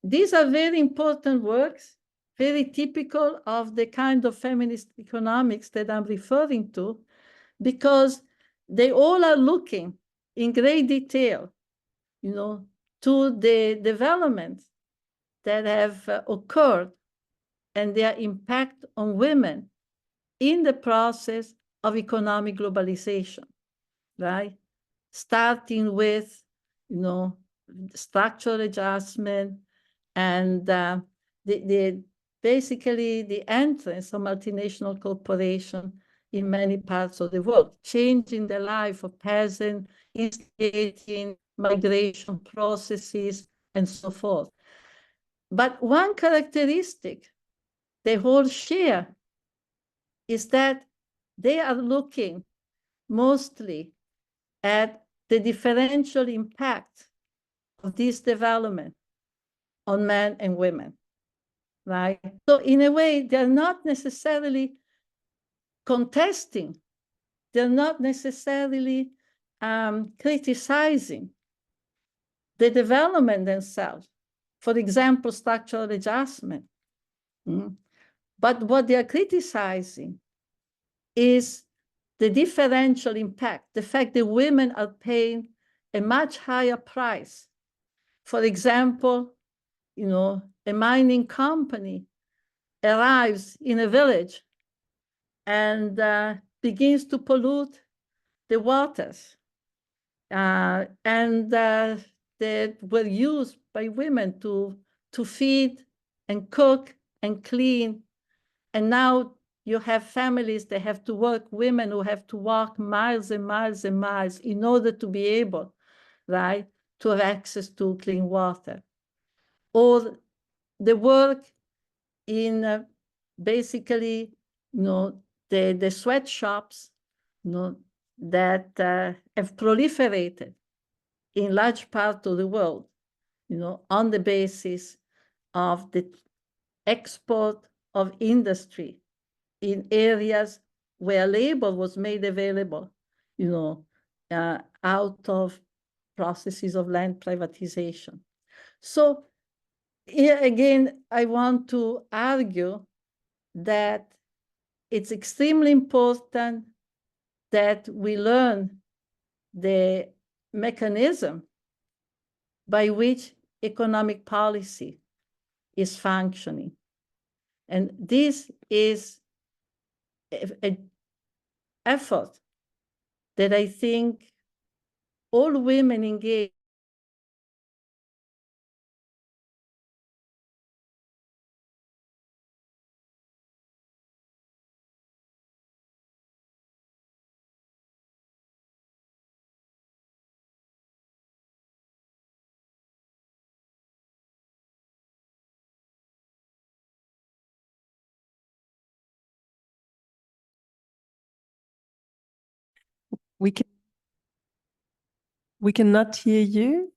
these are very important works, very typical of the kind of feminist economics that I'm referring to, because they all are looking in great detail, to the developments that have occurred and their impact on women in the process of economic globalization, right? Starting with, structural adjustment and basically the entrance of multinational corporations in many parts of the world, changing the life of peasants, instigating migration processes, and so forth. But one characteristic they all share is that they are looking mostly at the differential impact of this development on men and women, right? So in a way, they're not necessarily contesting, they're not necessarily criticizing the development themselves. For example, structural adjustment. But what they are criticizing is the differential impact, the fact that women are paying a much higher price. For example, a mining company arrives in a village and begins to pollute the waters, and that were used by women to feed and cook and clean. And now you have families that have to work, women who have to walk miles and miles and miles in order to be able, right, to have access to clean water. Or the work in basically, the sweatshops, that have proliferated in large part of the world, on the basis of the export of industry in areas where labor was made available, out of processes of land privatization. So here again, I want to argue that it's extremely important that we learn the mechanism by which economic policy is functioning. And this is an effort that I think all women engage We cannot hear you.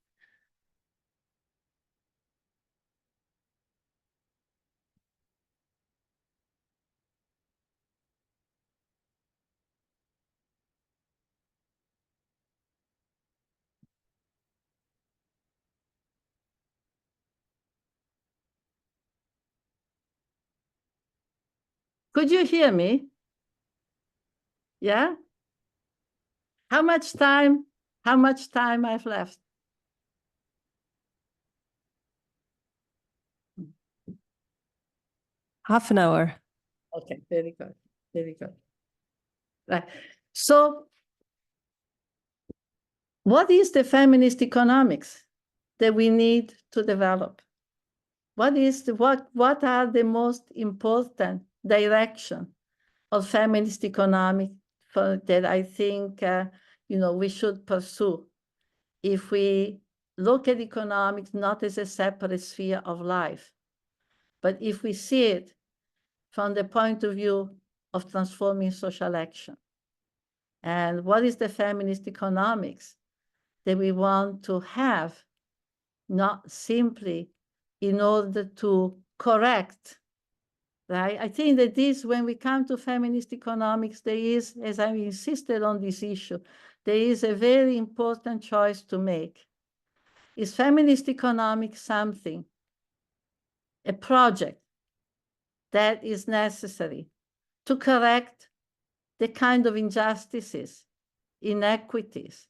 Could you hear me? Yeah? How much time I've left? Half an hour. Okay, very good, very good. Right. So what is the feminist economics that we need to develop? What are the most important direction of feminist economics that I think we should pursue if we look at economics not as a separate sphere of life, but if we see it from the point of view of transforming social action? And what is the feminist economics that we want to have, not simply in order to correct, right? I think that when we come to feminist economics, there is, as I've insisted on this issue, there is a very important choice to make. Is feminist economics something, a project that is necessary to correct the kind of injustices, inequities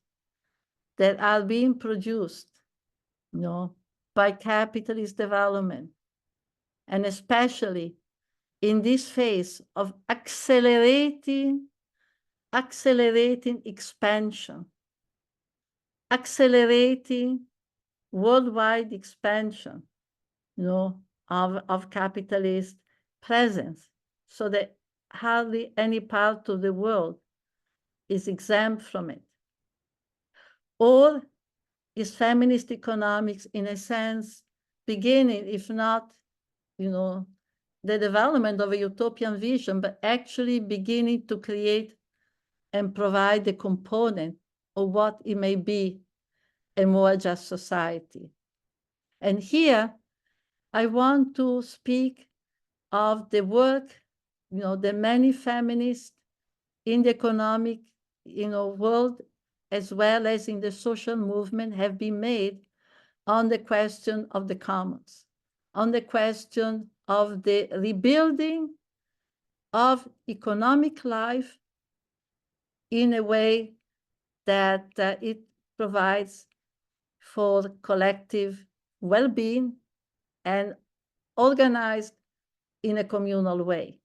that are being produced by capitalist development, and especially in this phase of accelerating expansion, accelerating worldwide expansion, of capitalist presence, so that hardly any part of the world is exempt from it? Or is feminist economics, in a sense, beginning, if not, the development of a utopian vision, but actually beginning to create and provide the component of what it may be a more just society? And here, I want to speak of the work, the many feminists in the economic, world, as well as in the social movement, have been made on the question of the commons, on the question of the rebuilding of economic life in a way that it provides for collective well-being and organized in a communal way,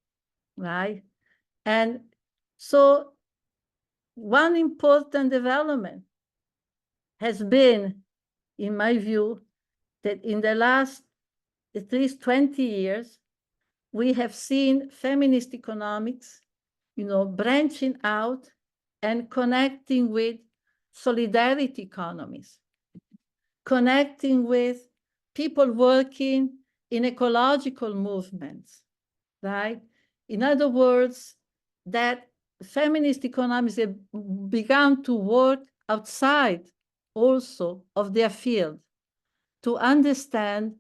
right? And so one important development has been, in my view, that in the last at least 20 years, we have seen feminist economics, branching out and connecting with solidarity economies, connecting with people working in ecological movements, right? In other words, that feminist economics have begun to work outside also of their field to understand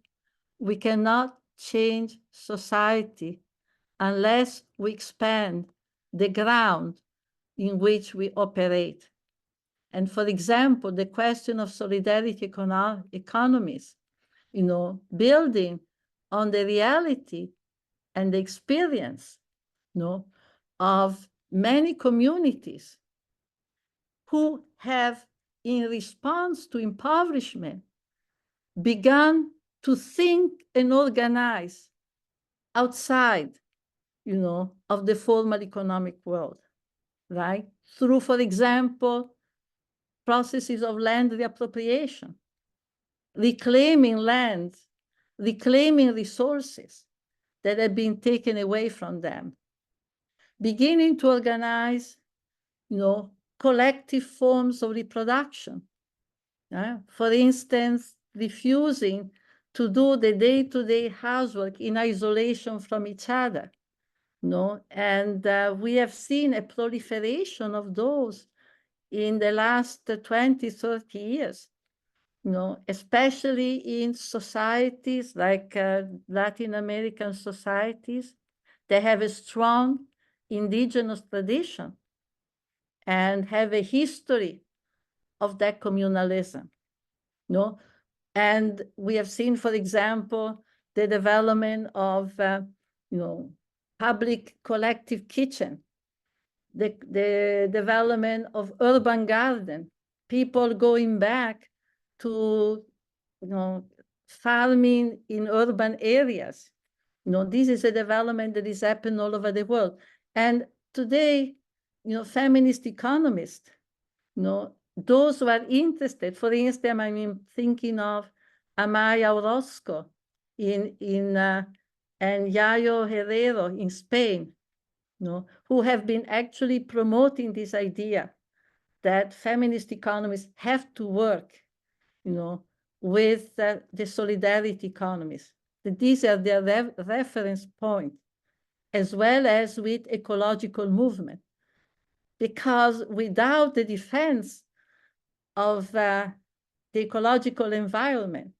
we cannot change society unless we expand the ground in which we operate. And for example, the question of solidarity economies, building on the reality and the experience, of many communities who have, in response to impoverishment, begun to think and organize outside, of the formal economic world, right? Through, for example, processes of land reappropriation, reclaiming land, reclaiming resources that have been taken away from them, beginning to organize, collective forms of reproduction. For instance, refusing to do the day-to-day housework in isolation from each other. And we have seen a proliferation of those in the last 20, 30 years, especially in societies like Latin American societies that have a strong indigenous tradition and have a history of that communalism. And we have seen, for example, the development of public collective kitchen, the development of urban garden, people going back to, farming in urban areas. This is a development that is happening all over the world. And today, feminist economists, those who are interested, for instance, I'm thinking of Amaya Orozco and Yayo Herrero in Spain, who have been actually promoting this idea that feminist economists have to work, with the solidarity economies. That these are their reference points, as well as with ecological movement. Because without the defense of the ecological environment,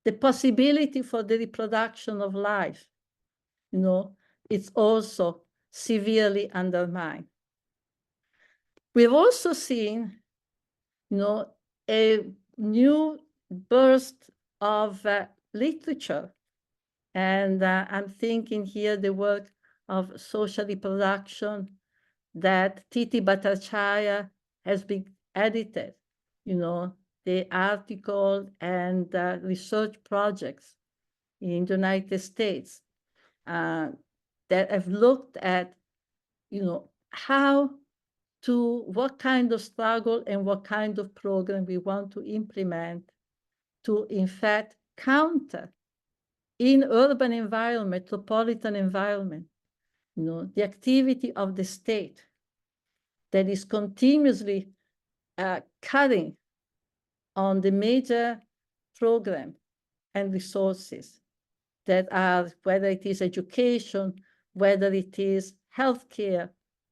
the possibility for the reproduction of life, it's also severely undermined. We've also seen, a new burst of literature. And I'm thinking here the work of social reproduction that Titi Bhattacharya has been edited, the article and research projects in the United States that have looked at, what kind of struggle and what kind of program we want to implement to, in fact, counter in urban environment, metropolitan environment, the activity of the state that is continuously cutting on the major program and resources that are, whether it is education, whether it is healthcare,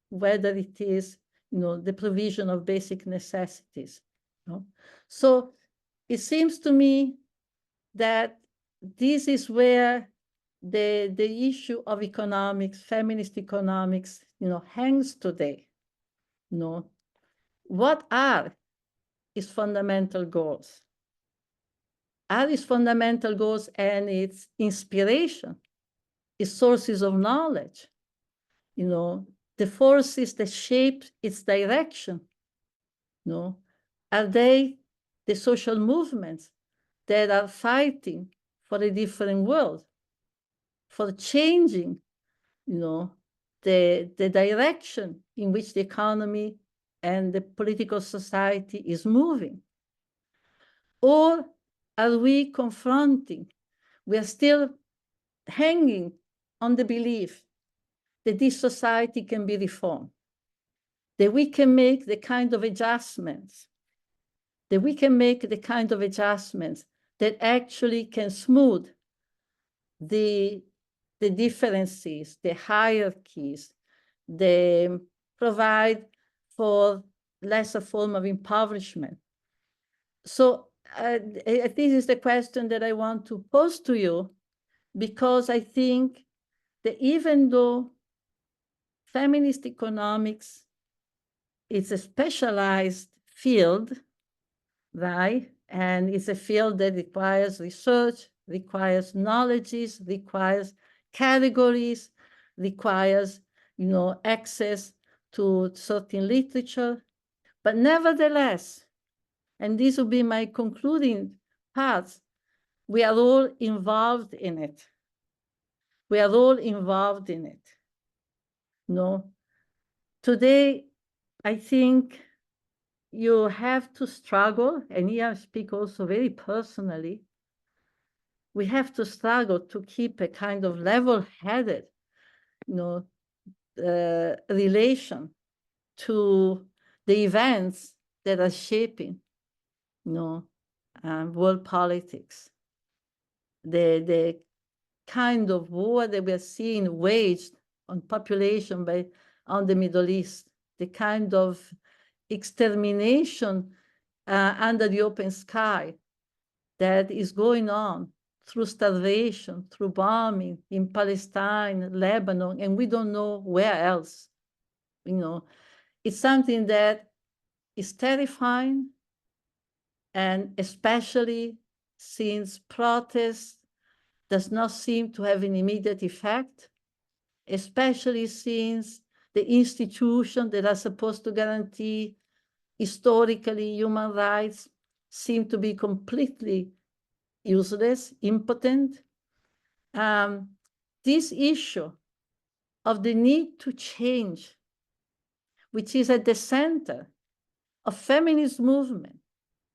whether it is, the provision of basic necessities. So it seems to me that this is where the issue of economics, feminist economics, hangs today. What are its fundamental goals? Are its fundamental goals and its inspiration, its sources of knowledge, the forces that shape its direction? Are they the social movements that are fighting for a different world, for changing, the direction in which the economy and the political society is moving? Or are we confronting, we are still hanging on the belief that this society can be reformed, that we can make the kind of adjustments, that actually can smooth the differences, the hierarchies, they provide for lesser form of impoverishment. So this is the question that I want to pose to you, because I think that even though feminist economics is a specialized field, right? And it's a field that requires research, requires knowledges, requires categories, requires, access to certain literature. But nevertheless, and this will be my concluding part, we are all involved in it. We are all involved in it. Today, I think you have to struggle, and here I speak also very personally, we have to struggle to keep a kind of level-headed, relation to the events that are shaping, world politics. The kind of war that we are seeing waged on population on the Middle East, the kind of extermination under the open sky that is going on through starvation, through bombing in Palestine, Lebanon, and we don't know where else. It's something that is terrifying, and especially since protest does not seem to have an immediate effect, especially since the institutions that are supposed to guarantee historically human rights seem to be completely useless, impotent. This issue of the need to change, which is at the center of feminist movement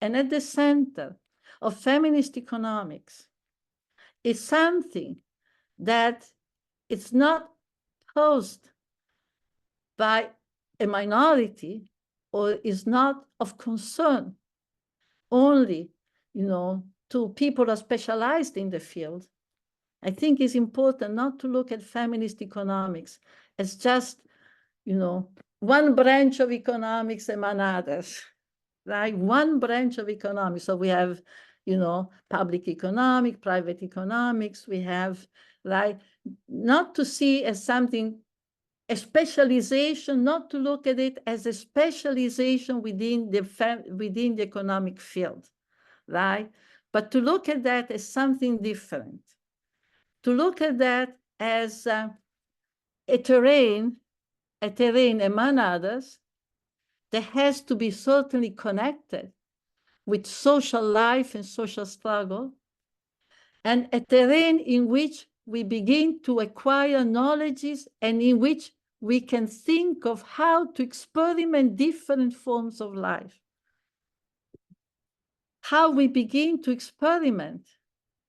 and at the center of feminist economics, is something that it's not posed by a minority or is not of concern only, to people who are specialized in the field. I think it's important not to look at feminist economics as just, one branch of economics among others, right? One branch of economics. So we have, public economics, private economics. We have, right, not to see as something, a specialization, not to look at it as a specialization within the economic field, right? But to look at that as something different. To look at that as a terrain among others that has to be certainly connected with social life and social struggle, and a terrain in which we begin to acquire knowledges and in which we can think of how to experiment different forms of life. How we begin to experiment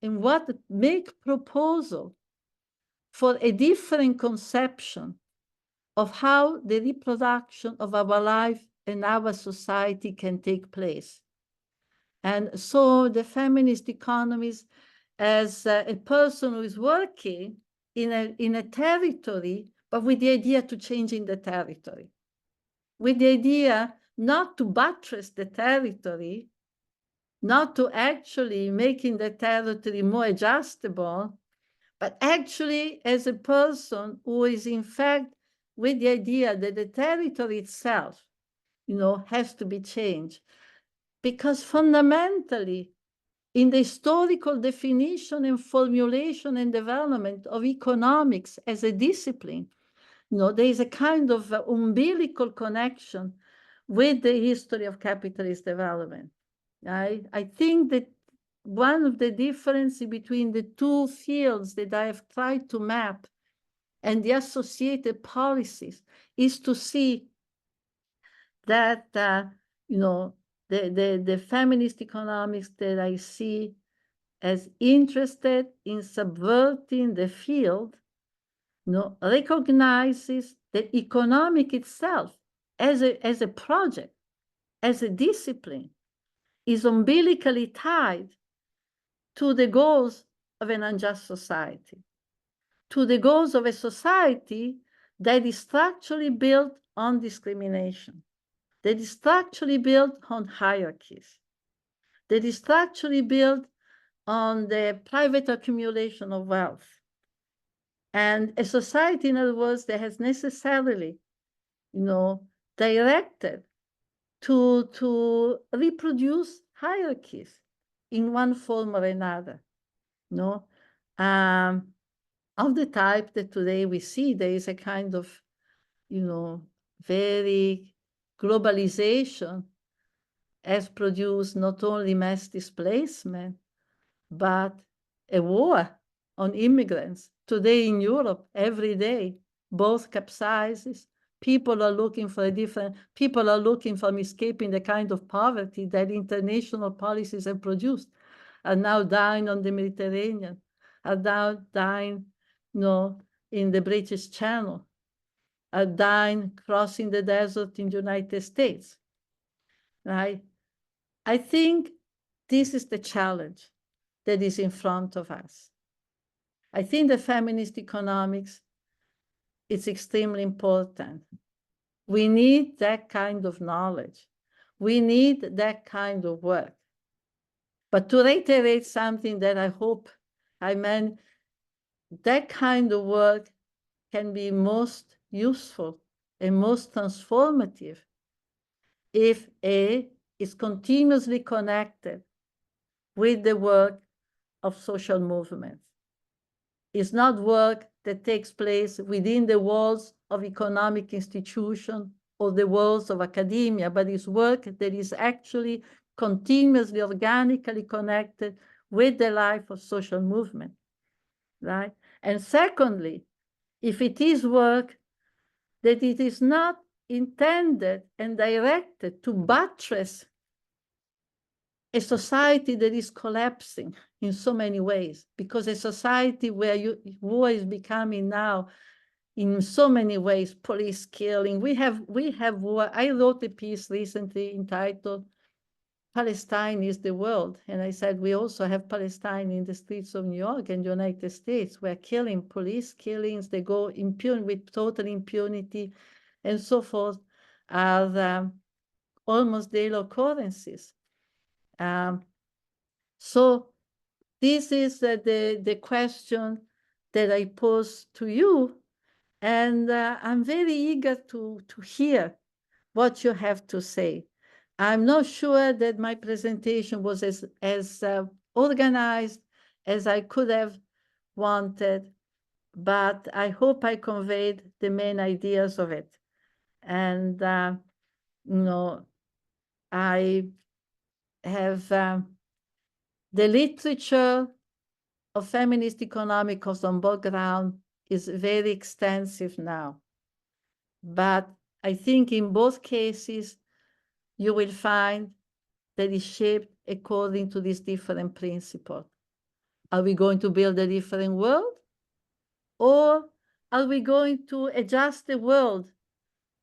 and what make proposal for a different conception of how the reproduction of our life and our society can take place. And so the feminist economist, as a person who is working in a territory, but with the idea to changing the territory, with the idea not to buttress the territory, not to actually making the territory more adjustable, but actually as a person who is in fact with the idea that the territory itself, has to be changed. Because fundamentally, in the historical definition and formulation and development of economics as a discipline, there is a kind of umbilical connection with the history of capitalist development. I think that one of the differences between the two fields that I have tried to map and the associated policies is to see that, the feminist economics that I see as interested in subverting the field, recognizes that economic itself as a project, as a discipline, is umbilically tied to the goals of an unjust society, to the goals of a society that is structurally built on discrimination, that is structurally built on hierarchies, that is structurally built on the private accumulation of wealth. And a society, in other words, that has necessarily, directed to reproduce hierarchies in one form or another, of the type that today we see. There is a kind of, very globalization has produced not only mass displacement, but a war on immigrants. Today in Europe, every day, both capsizes. People are looking for escaping the kind of poverty that international policies have produced, are now dying on the Mediterranean, are now dying, in the British Channel, are dying crossing the desert in the United States, right? I think this is the challenge that is in front of us. I think the feminist economics is extremely important. We need that kind of knowledge. We need that kind of work. But to reiterate something that I hope I meant, that kind of work can be most useful and most transformative if A is continuously connected with the work of social movements. It's not work that takes place within the walls of economic institutions or the walls of academia, but it's work that is actually continuously, organically connected with the life of social movement, right? And secondly, if it is work that it is not intended and directed to buttress a society that is collapsing in so many ways, because a society where war is becoming now in so many ways police killing. We have war. I wrote a piece recently entitled Palestine is the World, and I said we also have Palestine in the streets of New York and the United States, where killing, police killings, they go with total impunity and so forth, are almost daily occurrences. So this is the question that I pose to you, and I'm very eager to hear what you have to say. I'm not sure that my presentation was as organized as I could have wanted, but I hope I conveyed the main ideas of it. And, I have the literature of feminist economics on both grounds is very extensive now. But I think in both cases, you will find that it's shaped according to these different principles. Are we going to build a different world? Or are we going to adjust the world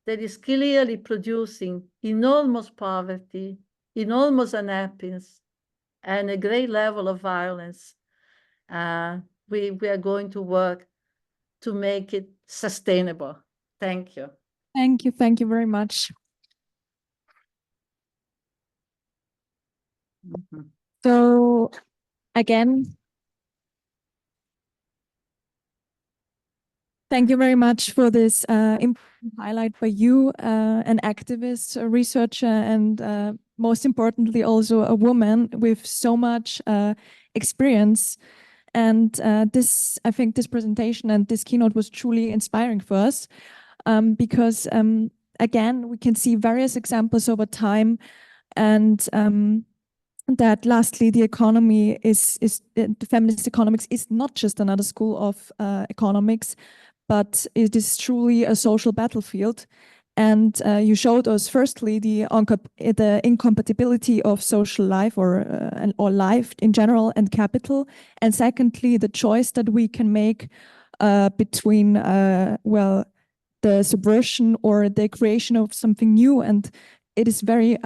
that is clearly producing enormous poverty, enormous unhappiness, and a great level of violence? We are going to work to make it sustainable. Thank you. Thank you. Thank you very much. Mhm. So again, thank you very much for this important highlight for you, an activist, a researcher, and most importantly, also a woman with so much experience. And I think this presentation and this keynote was truly inspiring for us because, again, we can see various examples over time, and that lastly, the economy the feminist economics is not just another school of economics, but it is truly a social battlefield. And you showed us firstly the incompatibility of social life or life in general and capital, and secondly the choice that we can make between the subversion or the creation of something new. And it is very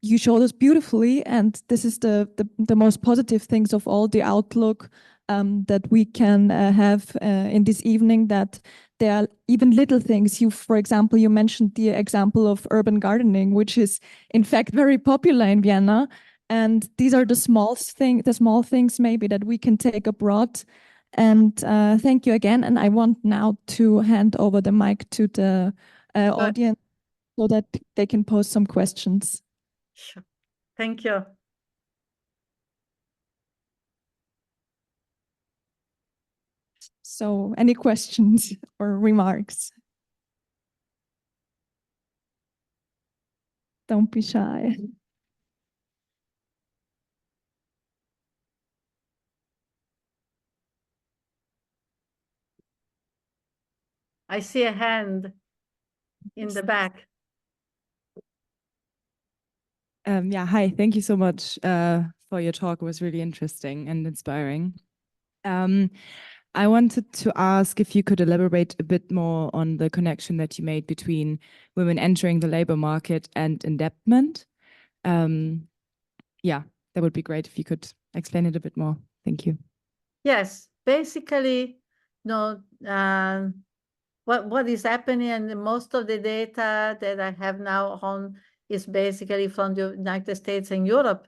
you showed us beautifully, and this is the most positive things of all, the outlook that we can have in this evening, that there are even little things. For example, you mentioned the example of urban gardening, which is in fact very popular in Vienna. And these are the small things maybe that we can take abroad. And thank you again. And I want now to hand over the mic to the audience so that they can pose some questions. Sure. Thank you. So any questions or remarks? Don't be shy. I see a hand in the back. Yeah, hi. Thank you so much for your talk. It was really interesting and inspiring. I wanted to ask if you could elaborate a bit more on the connection that you made between women entering the labor market and indebtment. Yeah, that would be great if you could explain it a bit more. Thank you. Yes, basically, what is happening, and most of the data that I have now on is basically from the United States and Europe,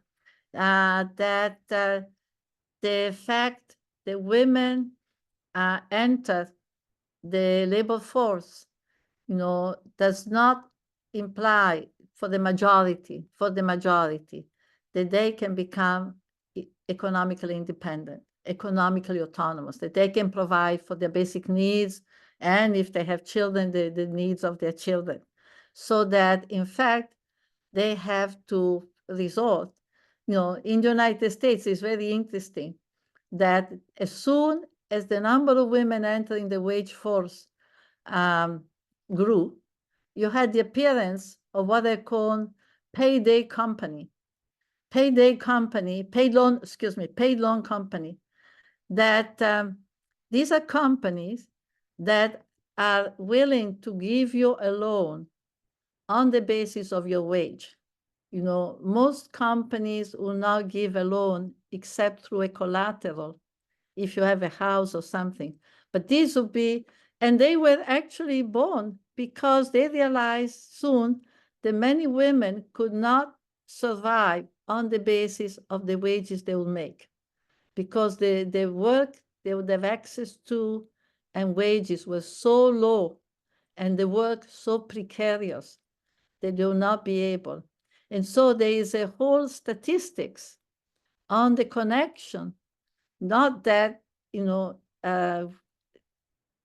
that the fact that women enter the labor force, does not imply for the majority that they can become economically independent. economically autonomous, that they can provide for their basic needs, and if they have children, the needs of their children. So that, in fact, they have to resort. In the United States, it's very interesting that as soon as the number of women entering the wage force grew, you had the appearance of what they call payday company. Paid loan company, that these are companies that are willing to give you a loan on the basis of your wage. Most companies will not give a loan except through a collateral if you have a house or something. But these will be, and they were actually born because they realized soon that many women could not survive on the basis of the wages they would make, because the work they would have access to and wages were so low and the work so precarious that they will not be able. And so there is a whole statistics on the connection, not that,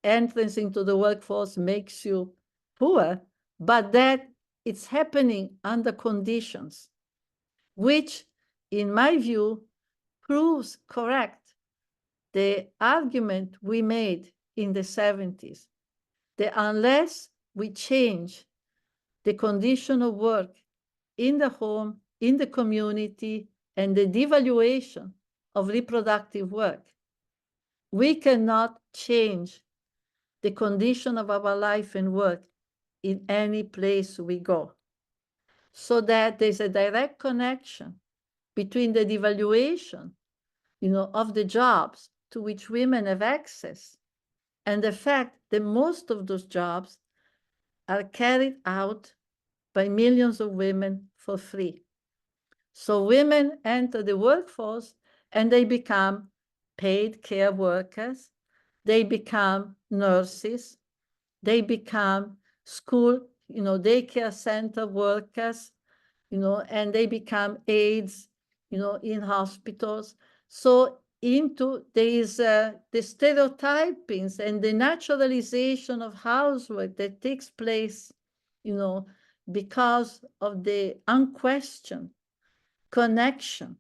entrance into the workforce makes you poor, but that it's happening under conditions, which, in my view, proves correct the argument we made in the 70s, that unless we change the condition of work in the home, in the community, and the devaluation of reproductive work, we cannot change the condition of our life and work in any place we go. So that there's a direct connection between the devaluation, of the jobs to which women have access, and the fact that most of those jobs are carried out by millions of women for free. So women enter the workforce and they become paid care workers, they become nurses, they become school, daycare center workers, and they become aides, in hospitals. So there is the stereotypings and the naturalization of housework that takes place, because of the unquestioned connection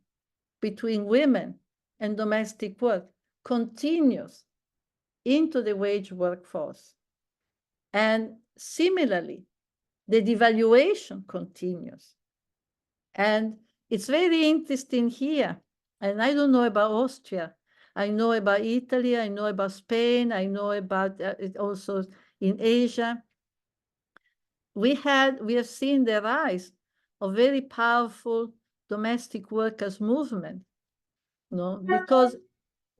between women and domestic work continues into the wage workforce. And similarly, the devaluation continues. And it's very interesting here. And I don't know about Austria. I know about Italy. I know about Spain. I know about it also in Asia. We have seen the rise of very powerful domestic workers movement, because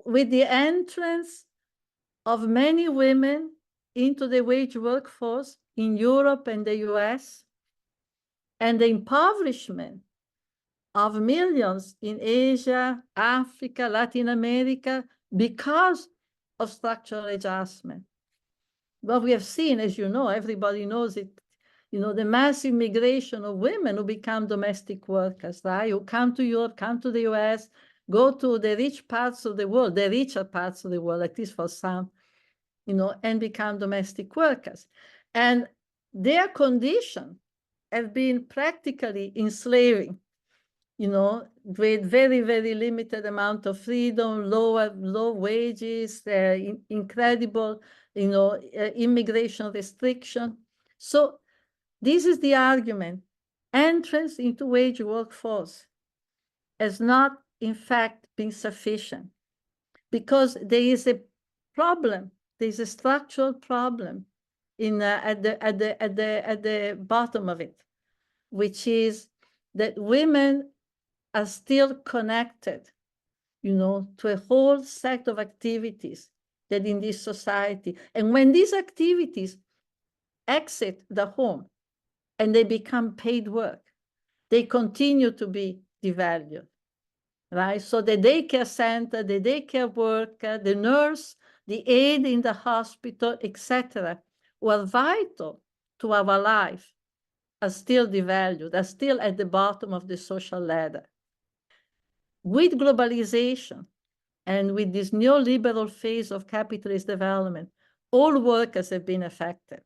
with the entrance of many women into the wage workforce in Europe and the US, and the impoverishment of millions in Asia, Africa, Latin America, because of structural adjustment. What we have seen, as you know, everybody knows it, the massive migration of women who become domestic workers, right? Who come to Europe, come to the US, go to the rich parts of the world, the richer parts of the world, at least for some, and become domestic workers. And their condition have been practically enslaving, with very, very limited amount of freedom, low wages, incredible, immigration restriction. So this is the argument. Entrance into wage workforce has not, in fact, been sufficient, because there is a problem. There is a structural problem at the bottom of it, which is that women are still connected, to a whole set of activities that in this society. And when these activities exit the home and they become paid work, they continue to be devalued, right? So the daycare center, the daycare worker, the nurse, the aide in the hospital, etc., were vital to our life, are still devalued, are still at the bottom of the social ladder. With globalization and with this neoliberal phase of capitalist development, all workers have been affected.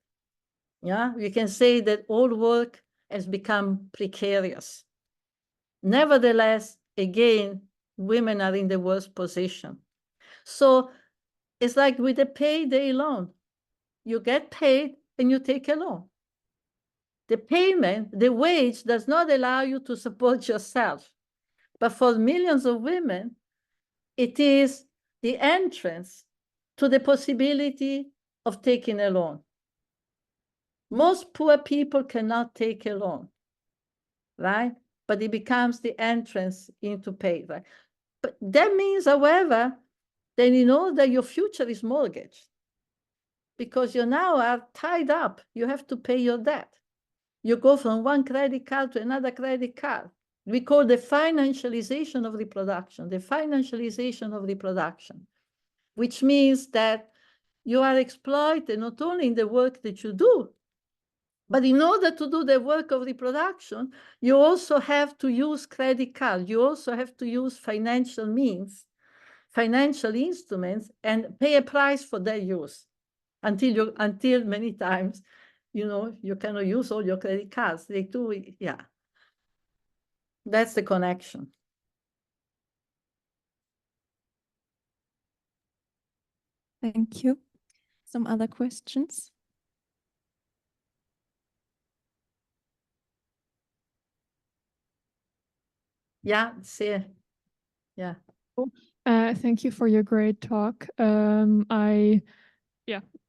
Yeah, you can say that all work has become precarious. Nevertheless, again, women are in the worst position. So it's like with a payday loan. You get paid and you take a loan. The payment, the wage does not allow you to support yourself. But for millions of women, it is the entrance to the possibility of taking a loan. Most poor people cannot take a loan, right? But it becomes the entrance into pay, right? But that means, however, then you know that your future is mortgaged because you now are tied up. You have to pay your debt. You go from one credit card to another credit card. We call the financialization of reproduction, which means that you are exploited not only in the work that you do, but in order to do the work of reproduction, you also have to use credit cards. You also have to use financial means, financial instruments, and pay a price for their use until many times, you cannot use all your credit cards. They do, yeah. That's the connection. Thank you. Some other questions? Yeah, see, yeah. Thank you for your great talk. I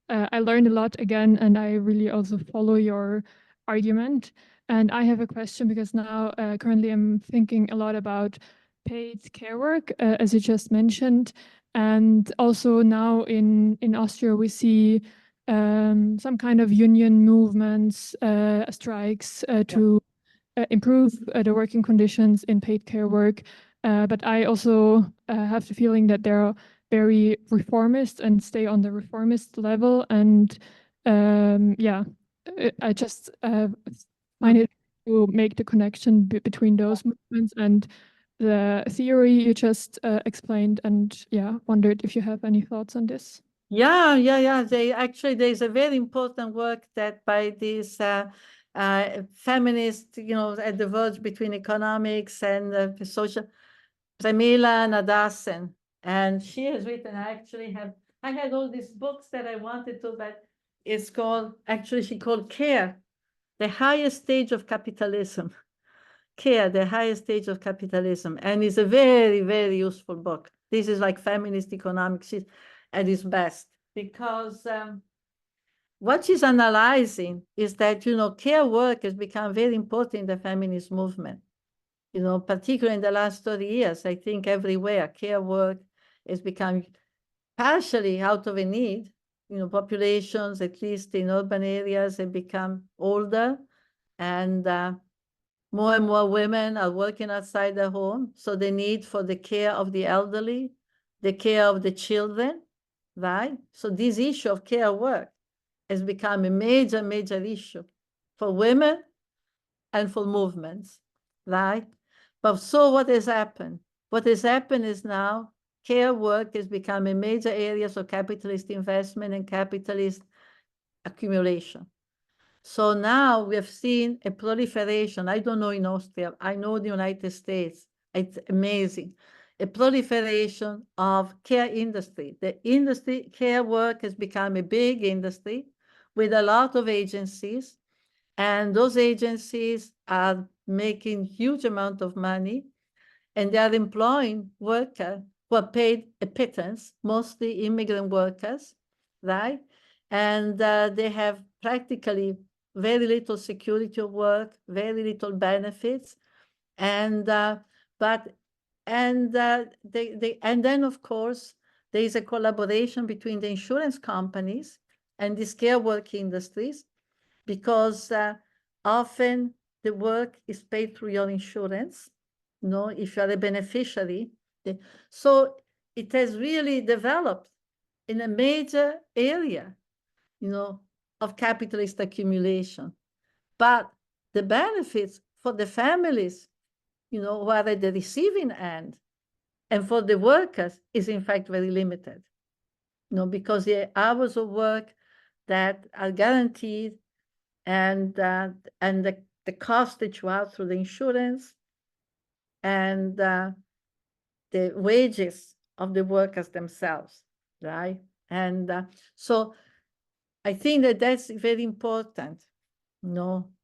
learned a lot again, and I really also follow your argument. And I have a question because now currently I'm thinking a lot about paid care work, as you just mentioned. And also now in Austria, we see some kind of union movements, strikes to improve the working conditions in paid care work. But I also have the feeling that they're very reformist and stay on the reformist level. And I just find it to make the connection between those movements and the theory you just explained. And wondered if you have any thoughts on this. Yeah. There's a very important work that by these feminists, at the verge between economics and social, Premila Nadasen, and she has written. I had all these books that I wanted to, but it's called, she called Care, the highest stage of capitalism. Care, the highest stage of capitalism, and it's a very, very useful book. This is like feminist economics at its best, because what she's analyzing is that, care work has become very important in the feminist movement. Particularly in the last 30 years, I think everywhere, care work has become partially out of a need. Populations, at least in urban areas, have become older, and more and more women are working outside the home. So the need for the care of the elderly, the care of the children, right? So this issue of care work has become a major, major issue for women and for movements, right? But so what has happened? What has happened is now care work has become a major area of capitalist investment and capitalist accumulation. So now we have seen a proliferation. I don't know in Austria. I know the United States. It's amazing. A proliferation of care industry. The industry, care work has become a big industry with a lot of agencies. And those agencies are making huge amount of money, and they are employing workers who are paid a pittance, mostly immigrant workers, right? And they have practically very little security of work, very little benefits, and then of course there is a collaboration between the insurance companies and these care work industries, because often the work is paid through your insurance, if you are a beneficiary. So it has really developed in a major area, of capitalist accumulation. But the benefits for the families, who are at the receiving end, And for the workers, is in fact very limited, because the hours of work that are guaranteed and the cost that you have through the insurance and the wages of the workers themselves, right? And so I think that that's very important,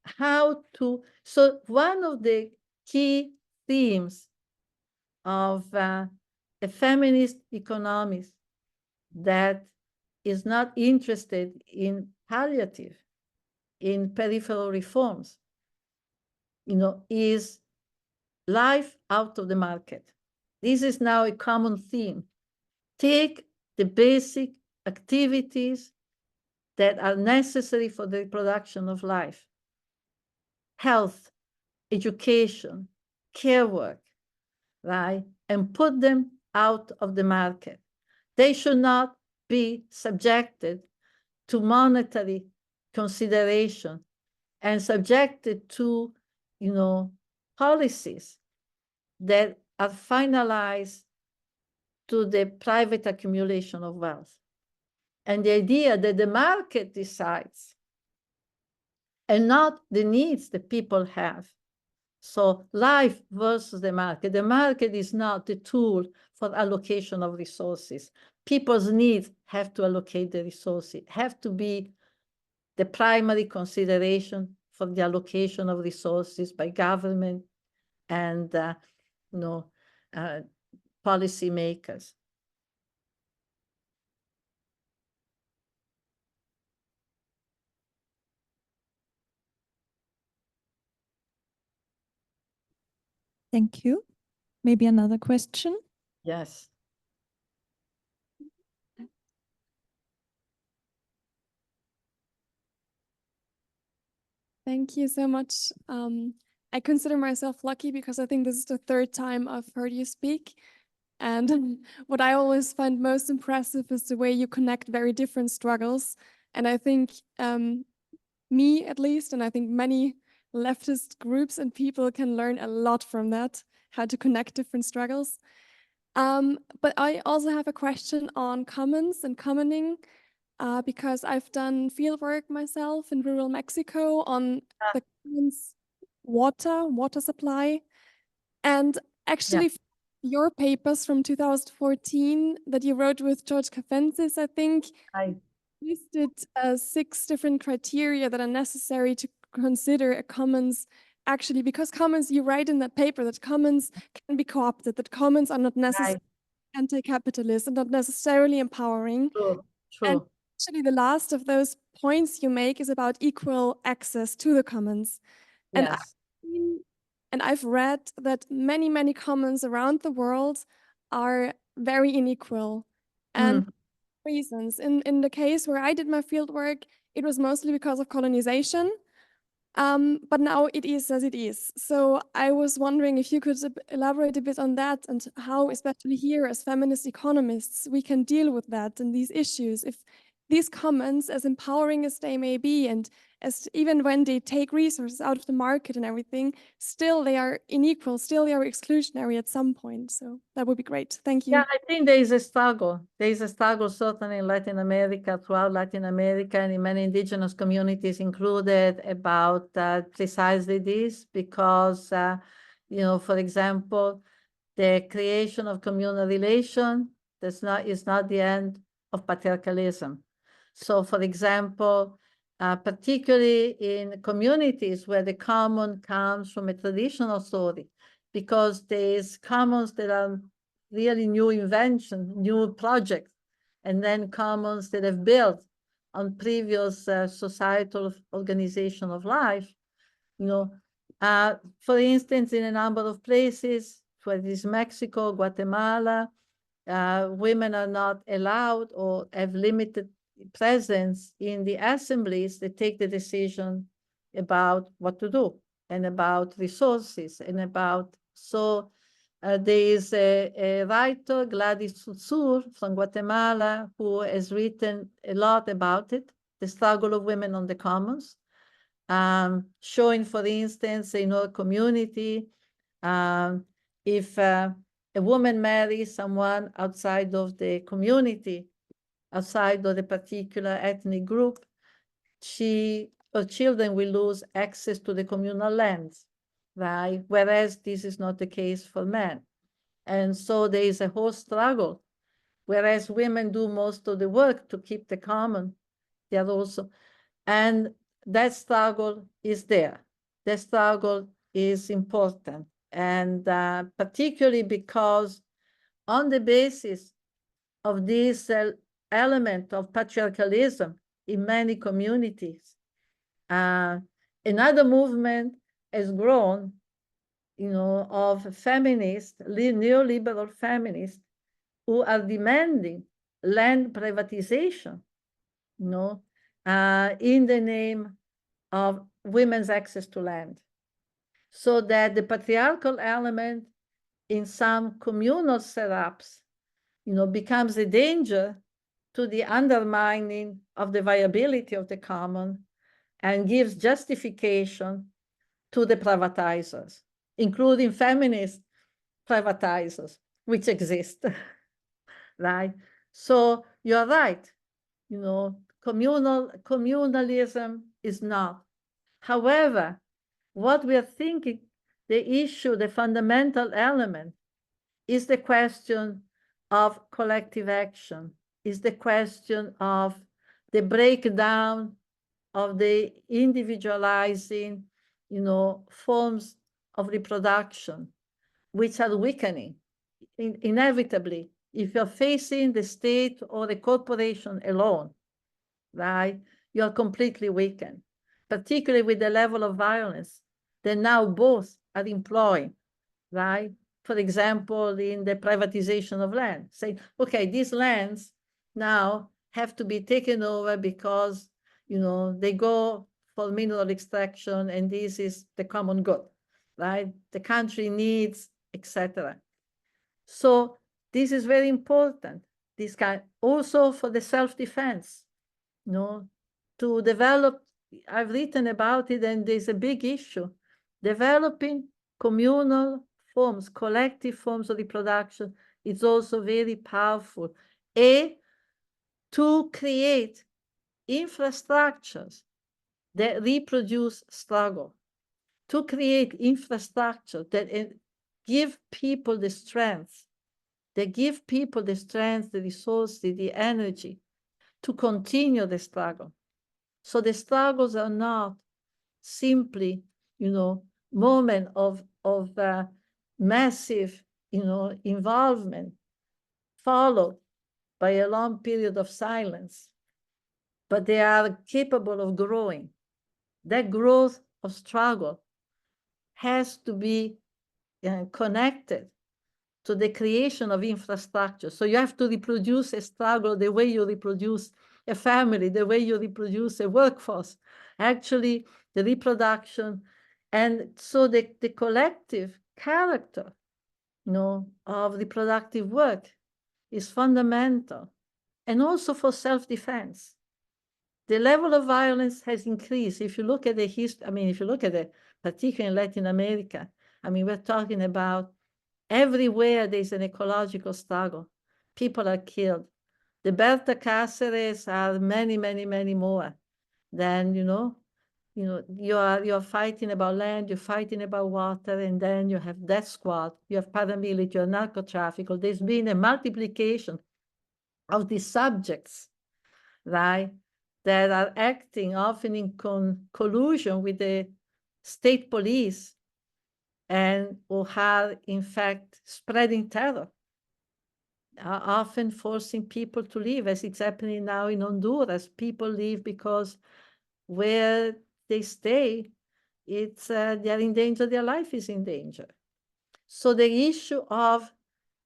how to, so one of the key themes of a feminist economist that is not interested in palliative, in peripheral reforms, is life out of the market. This is now a common theme. Take the basic activities that are necessary for the reproduction of life: health, education, care work, right? And put them out of the market. They should not be subjected to monetary consideration and subjected to, policies that are finalized to the private accumulation of wealth. And the idea that the market decides and not the needs that people have. So life versus the market. The market is not the tool for allocation of resources. People's needs have to allocate the resources, have to be the primary consideration for the allocation of resources by government and policy makers. Thank you. Maybe another question? Yes. Thank you so much. I consider myself lucky because I think this is the third time I've heard you speak. And what I always find most impressive is the way you connect very different struggles. And I think me, at least, and I think many leftist groups and people can learn a lot from that, how to connect different struggles. But I also have a question on commons and commoning. Because I've done fieldwork myself in rural Mexico on the commons water supply. And actually, your papers from 2014 that you wrote with George Cafensis, I think, listed 6 different criteria that are necessary to consider a commons. Actually, because commons, you write in that paper that commons can be co-opted, that commons are not necessarily anti-capitalist and not necessarily empowering. True. And actually, the last of those points you make is about equal access to the commons. And I've read that many commons around the world are very unequal. And reasons. In the case where I did my fieldwork, it was mostly because of colonization. But now it is as it is. So I was wondering if you could elaborate a bit on that and how, especially here as feminist economists, we can deal with that and these issues. If these commons, as empowering as they may be, and as even when they take resources out of the market and everything, still they are unequal, still they are exclusionary at some point. So that would be great. Thank you. Yeah, I think there is a struggle. There is a struggle certainly in Latin America, throughout Latin America, and in many indigenous communities included, about precisely this, because, for example, the creation of communal relation is not the end of patriarchalism. So, for example, particularly in communities where the common comes from a traditional story, because there's commons that are really new invention, new projects, and then commons that have built on previous societal organization of life. For instance, in a number of places, for this Mexico, Guatemala, women are not allowed or have limited presence in the assemblies that take the decision about what to do and about resources and about, so there is a writer, Gladys Tsutsur from Guatemala, who has written a lot about it, the struggle of women on the commons, showing, for instance, in our community, if a woman marries someone outside of the community, outside of the particular ethnic group, her children will lose access to the communal lands, right? Whereas this is not the case for men. And so there is a whole struggle. Whereas women do most of the work to keep the common, they are also, and that struggle is there. That struggle is important. And particularly because on the basis of this element of patriarchalism in many communities, another movement has grown, of feminists, neoliberal feminists, who are demanding land privatization, in the name of women's access to land, so that the patriarchal element in some communal setups, becomes a danger to the undermining of the viability of the common and gives justification to the privatizers, including feminist privatizers, which exist, right? So you're right, communalism is not. However, what we are thinking, the fundamental element is the question of collective action, is the question of the breakdown of the individualizing, forms of reproduction, which are weakening inevitably. If you're facing the state or the corporation alone, right, you're completely weakened, particularly with the level of violence that now both are employing, right? For example, in the privatization of land, saying, okay, these lands now have to be taken over because, they go for mineral extraction and this is the common good, right? The country needs, etc. So this is very important. This kind also for the self-defense, to develop. I've written about it, and there's a big issue. Developing communal forms, collective forms of reproduction is also very powerful. To create infrastructures that reproduce struggle, to create infrastructure that give people the strength, the resources, the energy to continue the struggle. So the struggles are not simply, moment of massive, involvement followed by a long period of silence, but they are capable of growing. That growth of struggle has to be connected to the creation of infrastructure. So you have to reproduce a struggle the way you reproduce a family, the way you reproduce a workforce. Actually, the reproduction, and so the collective character, of reproductive work is fundamental, and also for self-defense. The level of violence has increased. If you look at the history, if you look at it, particularly in Latin America, we're talking about everywhere there's an ecological struggle. People are killed. The Berta Cáceres are many, many, many more than, you're fighting about land, you're fighting about water, and then you have death squad, you have paramilitary, you have narco-trafficking. There's been a multiplication of these subjects, right, that are acting often in collusion with the state police and who are, in fact, spreading terror, often forcing people to leave, as it's happening now in Honduras. People leave because where they stay, it's they're in danger, their life is in danger. So the issue of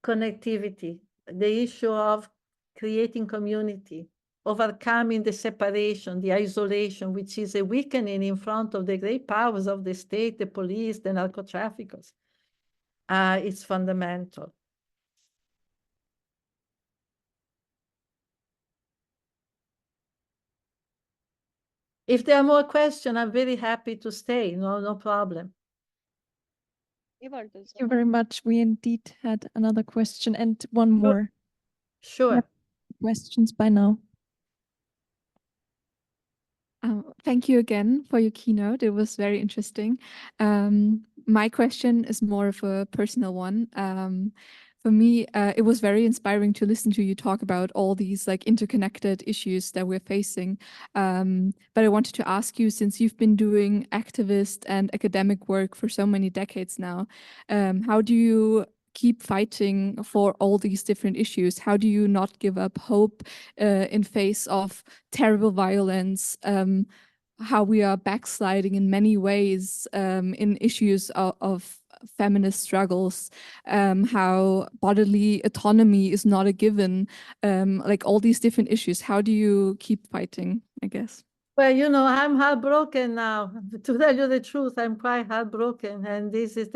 connectivity, the issue of creating community, overcoming the separation, the isolation, which is a weakening in front of the great powers of the state, the police, the narco-traffickers, it's fundamental. If there are more questions, I'm very happy to stay. No problem. Thank you very much. We indeed had another question and one more. Sure. Questions by now. Thank you again for your keynote. It was very interesting. My question is more of a personal one. For me, it was very inspiring to listen to you talk about all these like interconnected issues that we're facing. But I wanted to ask you, since you've been doing activist and academic work for so many decades now, how do you keep fighting for all these different issues? How do you not give up hope in face of terrible violence? How we are backsliding in many ways in issues of feminist struggles, how bodily autonomy is not a given, like all these different issues. How do you keep fighting, I guess? Well, you know, I'm heartbroken now. To tell you the truth, I'm quite heartbroken. And this is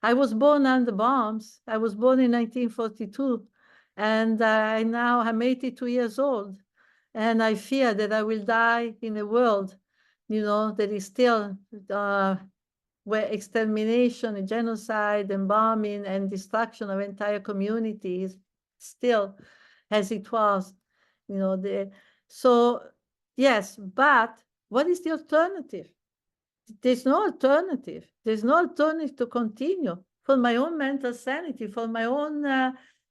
I was born under bombs. I was born in 1942. And now I'm 82 years old. And I fear that I will die in a world, you know, that is still where extermination and genocide and bombing and destruction of entire communities still as it was, you know. So yes, but what is the alternative? There's no alternative. There's no alternative to continue for my own mental sanity, for my own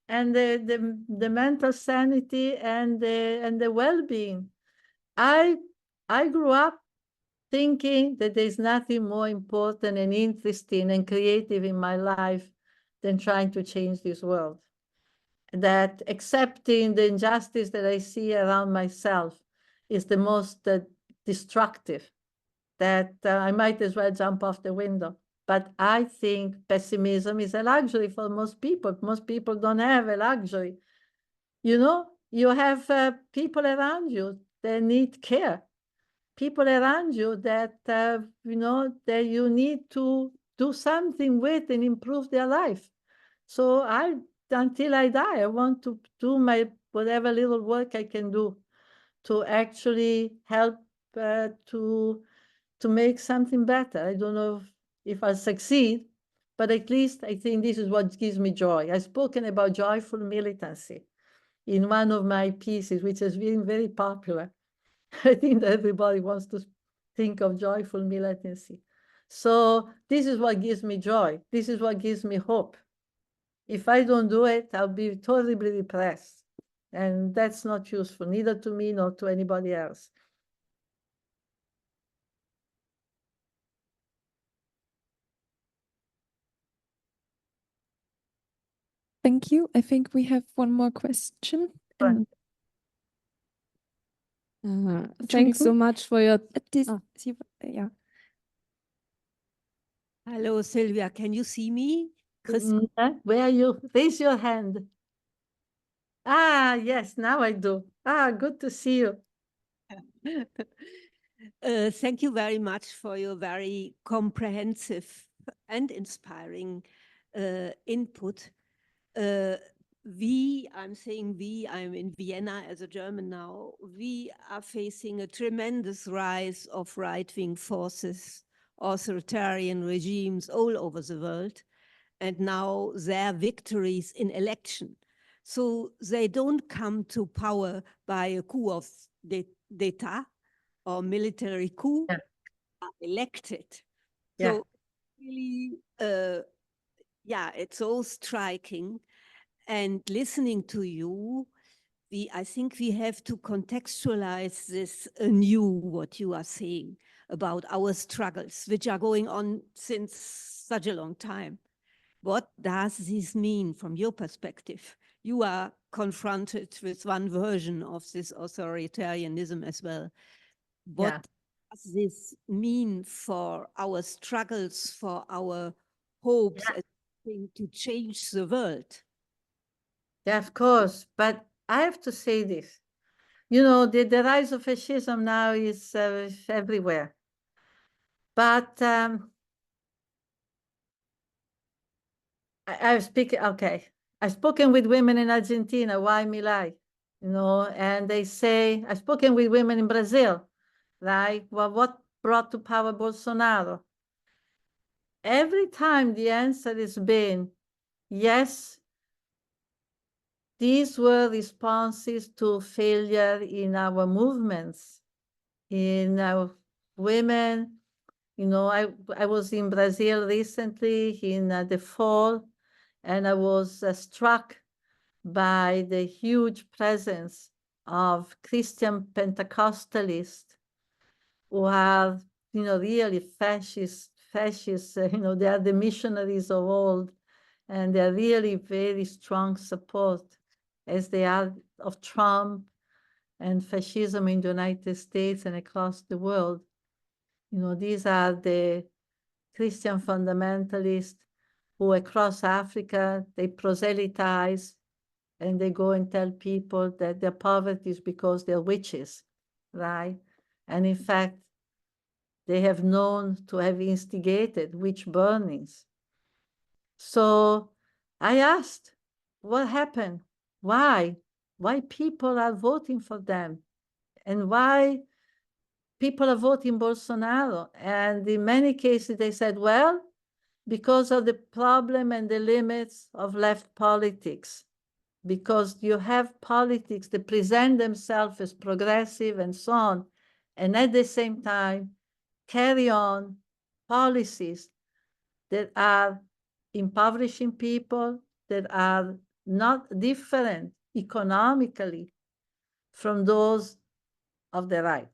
and the mental sanity and the well-being. I grew up thinking that there's nothing more important and interesting and creative in my life than trying to change this world. That accepting the injustice that I see around myself is the most destructive, that I might as well jump off the window. But I think pessimism is a luxury for most people. Most people don't have a luxury. You know, you have people around you that need care. People around you that, you know, that you need to do something with and improve their life. So until I die, I want to do whatever little work I can do to actually help to make something better. I don't know if I'll succeed, but at least I think this is what gives me joy. I've spoken about joyful militancy in one of my pieces, which has been very popular. I think that everybody wants to think of joyful militancy. So this is what gives me joy. This is what gives me hope. If I don't do it, I'll be terribly depressed. And that's not useful, neither to me nor to anybody else. Thank you. I think we have one more question. And Thanks so much for your... yeah. Hello, Silvia. Can you see me? Where are you? Raise your hand. Ah, yes, now I do. Ah, good to see you. Thank you very much for your very comprehensive and inspiring input. I'm saying we, I'm in Vienna as a German now, we are facing a tremendous rise of right-wing forces, authoritarian regimes all over the world, and now their victories in election. So they don't come to power by a coup of d'etat or military coup, are elected. Yeah. So really, yeah, it's all striking. And listening to you, I think we have to contextualize this anew, what you are saying about our struggles, which are going on since such a long time. What does this mean from your perspective? You are confronted with one version of this authoritarianism as well. What does this mean for our struggles, for our hopes to change the world? Yeah, of course. But I have to say this. You know, the rise of fascism now is everywhere. But I've spoken with women in Argentina, why me lie? You know, and they say, I've spoken with women in Brazil, like, well, what brought to power Bolsonaro? every time the answer has been, yes, these were responses to failure in our movements, in our women. You know, I was in Brazil recently in the fall, and I was struck by the huge presence of Christian Pentecostalists who are, you know, really fascists, you know, they are the missionaries of old, and they're really very strong support, as they are of Trump and fascism in the United States and across the world. You know, these are the Christian fundamentalists who across Africa, they proselytize and they go and tell people that their poverty is because they're witches, right? And in fact, they have known to have instigated witch burnings. So I asked, what happened? Why? Why people are voting for them? And why people are voting Bolsonaro? And in many cases, they said, well, because of the problem and the limits of left politics, because you have politics that present themselves as progressive and so on, and at the same time, carry on policies that are impoverishing people, that are not different economically from those of the right.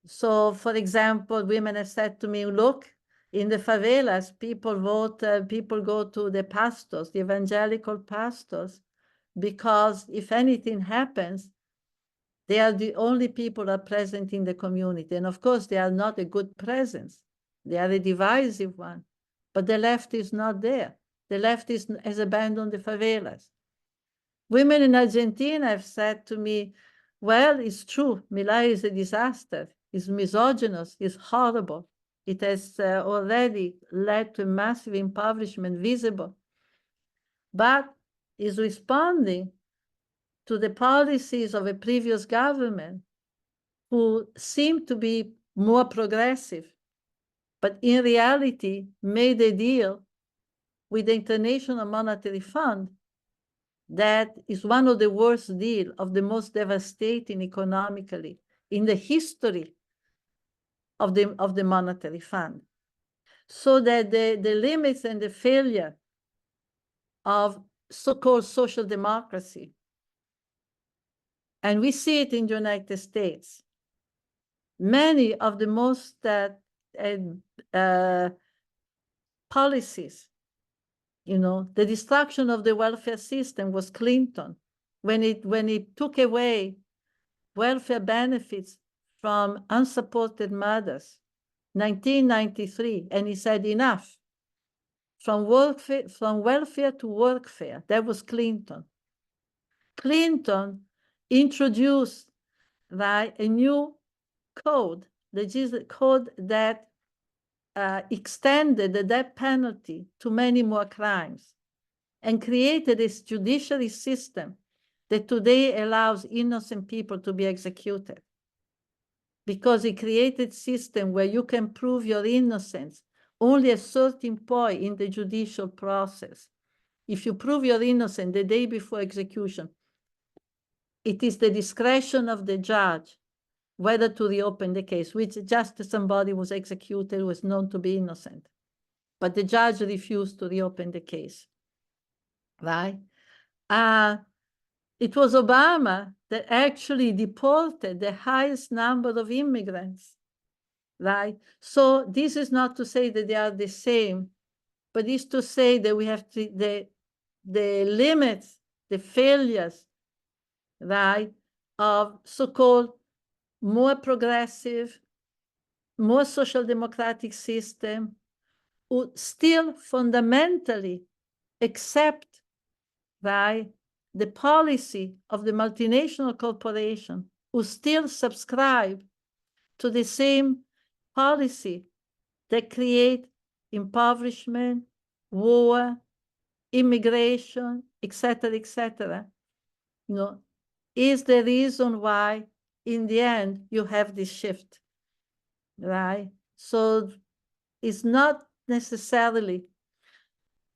So, for example, women have said to me, look, in the favelas, people vote, people go to the pastors, the evangelical pastors, because if anything happens, they are the only people that are present in the community. And of course, they are not a good presence. They are a divisive one. But the left is not there. The left has abandoned the favelas. Women in Argentina have said to me, well, it's true, Milei is a disaster. It's misogynist, it's horrible. It has already led to massive impoverishment visible. But is responding to the policies of a previous government who seemed to be more progressive, but in reality made a deal with the International Monetary Fund that is one of the worst deals, of the most devastating economically in the history of the Monetary Fund. So that the limits and the failure of so-called social democracy, and we see it in the United States, many of the most policies, you know, the destruction of the welfare system was Clinton, when it took away welfare benefits from unsupported mothers, 1993, and he said enough. From welfare to workfare, that was Clinton. Clinton introduced, right, a new code, the code that extended the death penalty to many more crimes and created this judiciary system that today allows innocent people to be executed, because it created a system where you can prove your innocence only at a certain point in the judicial process. If you prove you're innocent the day before execution, it is the discretion of the judge whether to reopen the case, which just somebody was executed who was known to be innocent. But the judge refused to reopen the case, right? It was Obama that actually deported the highest number of immigrants, right? So this is not to say that they are the same, but it's to say that we have the limits, the failures, right, of so-called more progressive, more social democratic system who still fundamentally accept, right, the policy of the multinational corporation, who still subscribe to the same policy that create impoverishment, war, immigration, etc., you know, is the reason why in the end you have this shift, right? So it's not necessarily.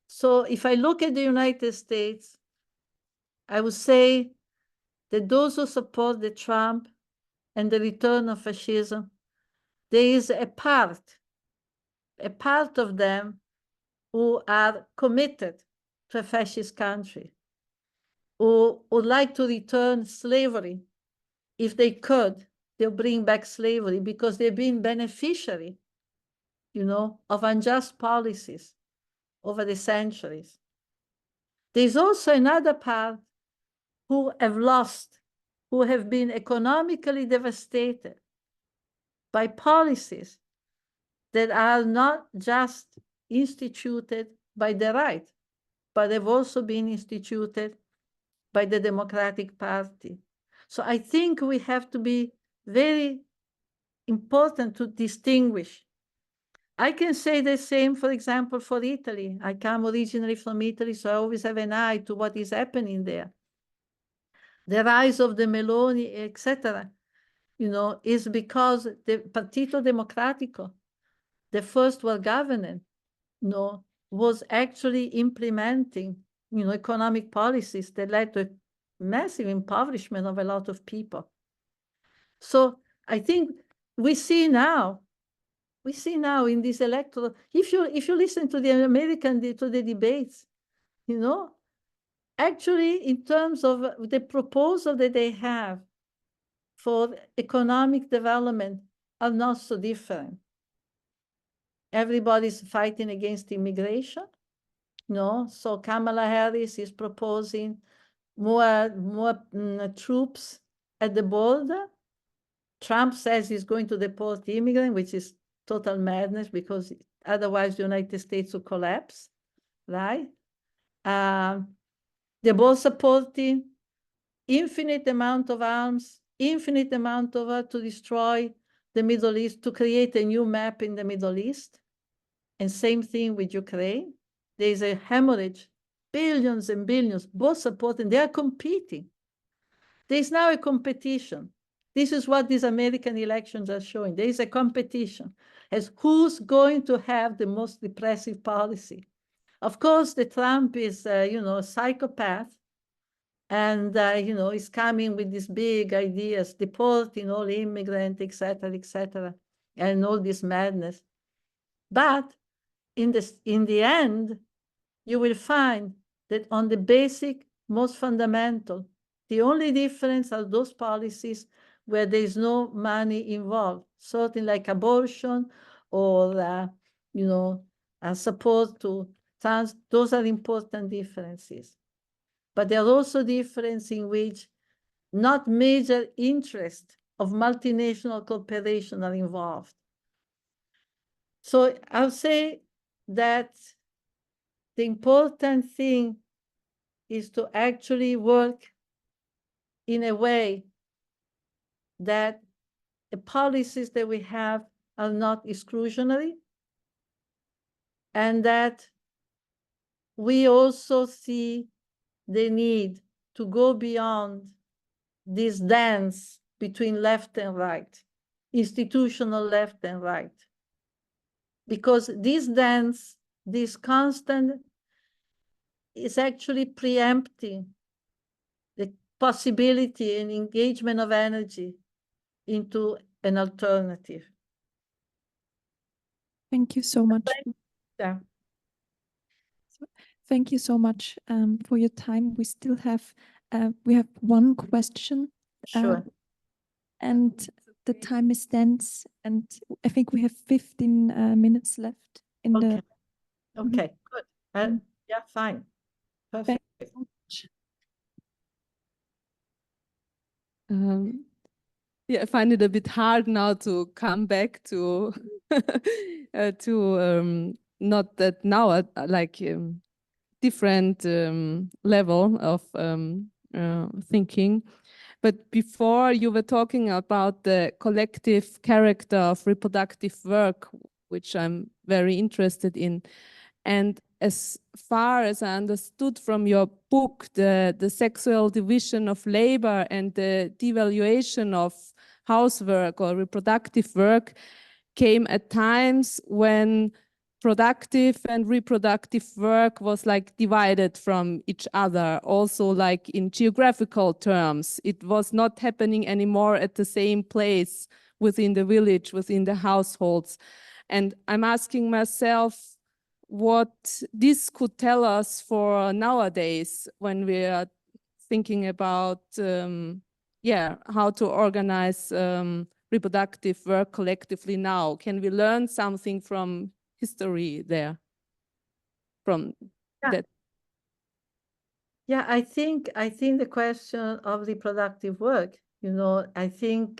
So if I look at the United States, I would say that those who support the Trump and the return of fascism, there is a part of them who are committed to a fascist country, who would like to return slavery. If they could, they'll bring back slavery because they've been beneficiary, of unjust policies over the centuries. There's also another part who have lost, who have been economically devastated by policies that are not just instituted by the right, but have also been instituted by the Democratic Party. So I think we have to be very important to distinguish. I can say the same, for example, for Italy. I come originally from Italy, so I always have an eye to what is happening there. The rise of the Meloni, etc., is because the Partito Democratico, the first world government, was actually implementing, economic policies that led to massive impoverishment of a lot of people. So I think we see now in this electoral, if you listen to the to the debates, actually in terms of the proposal that they have for economic development are not so different. Everybody's fighting against immigration, so Kamala Harris is proposing more troops at the border. Trump says he's going to deport immigrants, which is total madness because otherwise the United States will collapse, right? They're both supporting infinite amount of arms, infinite amount of to destroy the Middle East, to create a new map in the Middle East. And same thing with Ukraine. There's a hemorrhage, billions and billions, both supporting, they are competing. There's now a competition. This is what these American elections are showing. There is a competition as who's going to have the most repressive policy. Of course, the Trump is, a psychopath, and, is coming with these big ideas, deporting all immigrants, et cetera, and all this madness. But in the end, you will find that on the basic, most fundamental, the only difference are those policies where there is no money involved, something like abortion or, support to trans. Those are important differences. But there are also differences in which not major interests of multinational corporations are involved. So I'll say that the important thing is to actually work in a way that the policies that we have are not exclusionary, and that we also see the need to go beyond this dance between left and right, institutional left and right. Because this dance, this constant, is actually preempting the possibility and engagement of energy into an alternative. Thank you so much. Yeah. Thank you so much for your time. We still have one question. Sure. And the time is dense, and I think we have 15 minutes left in Okay. the. Okay, good. Yeah, fine. Perfect. Thank you so much. Yeah, I find it a bit hard now to come back to not that now like different level of thinking. But before you were talking about the collective character of reproductive work, which I'm very interested in. And as far as I understood from your book, the sexual division of labor and the devaluation of housework or reproductive work came at times when productive and reproductive work was like divided from each other, also like in geographical terms. It was not happening anymore at the same place within the village, within the households. And I'm asking myself what this could tell us for nowadays when we are thinking about how to organize reproductive work collectively now. Can we learn something from history there, from that? Yeah, I think the question of reproductive work, I think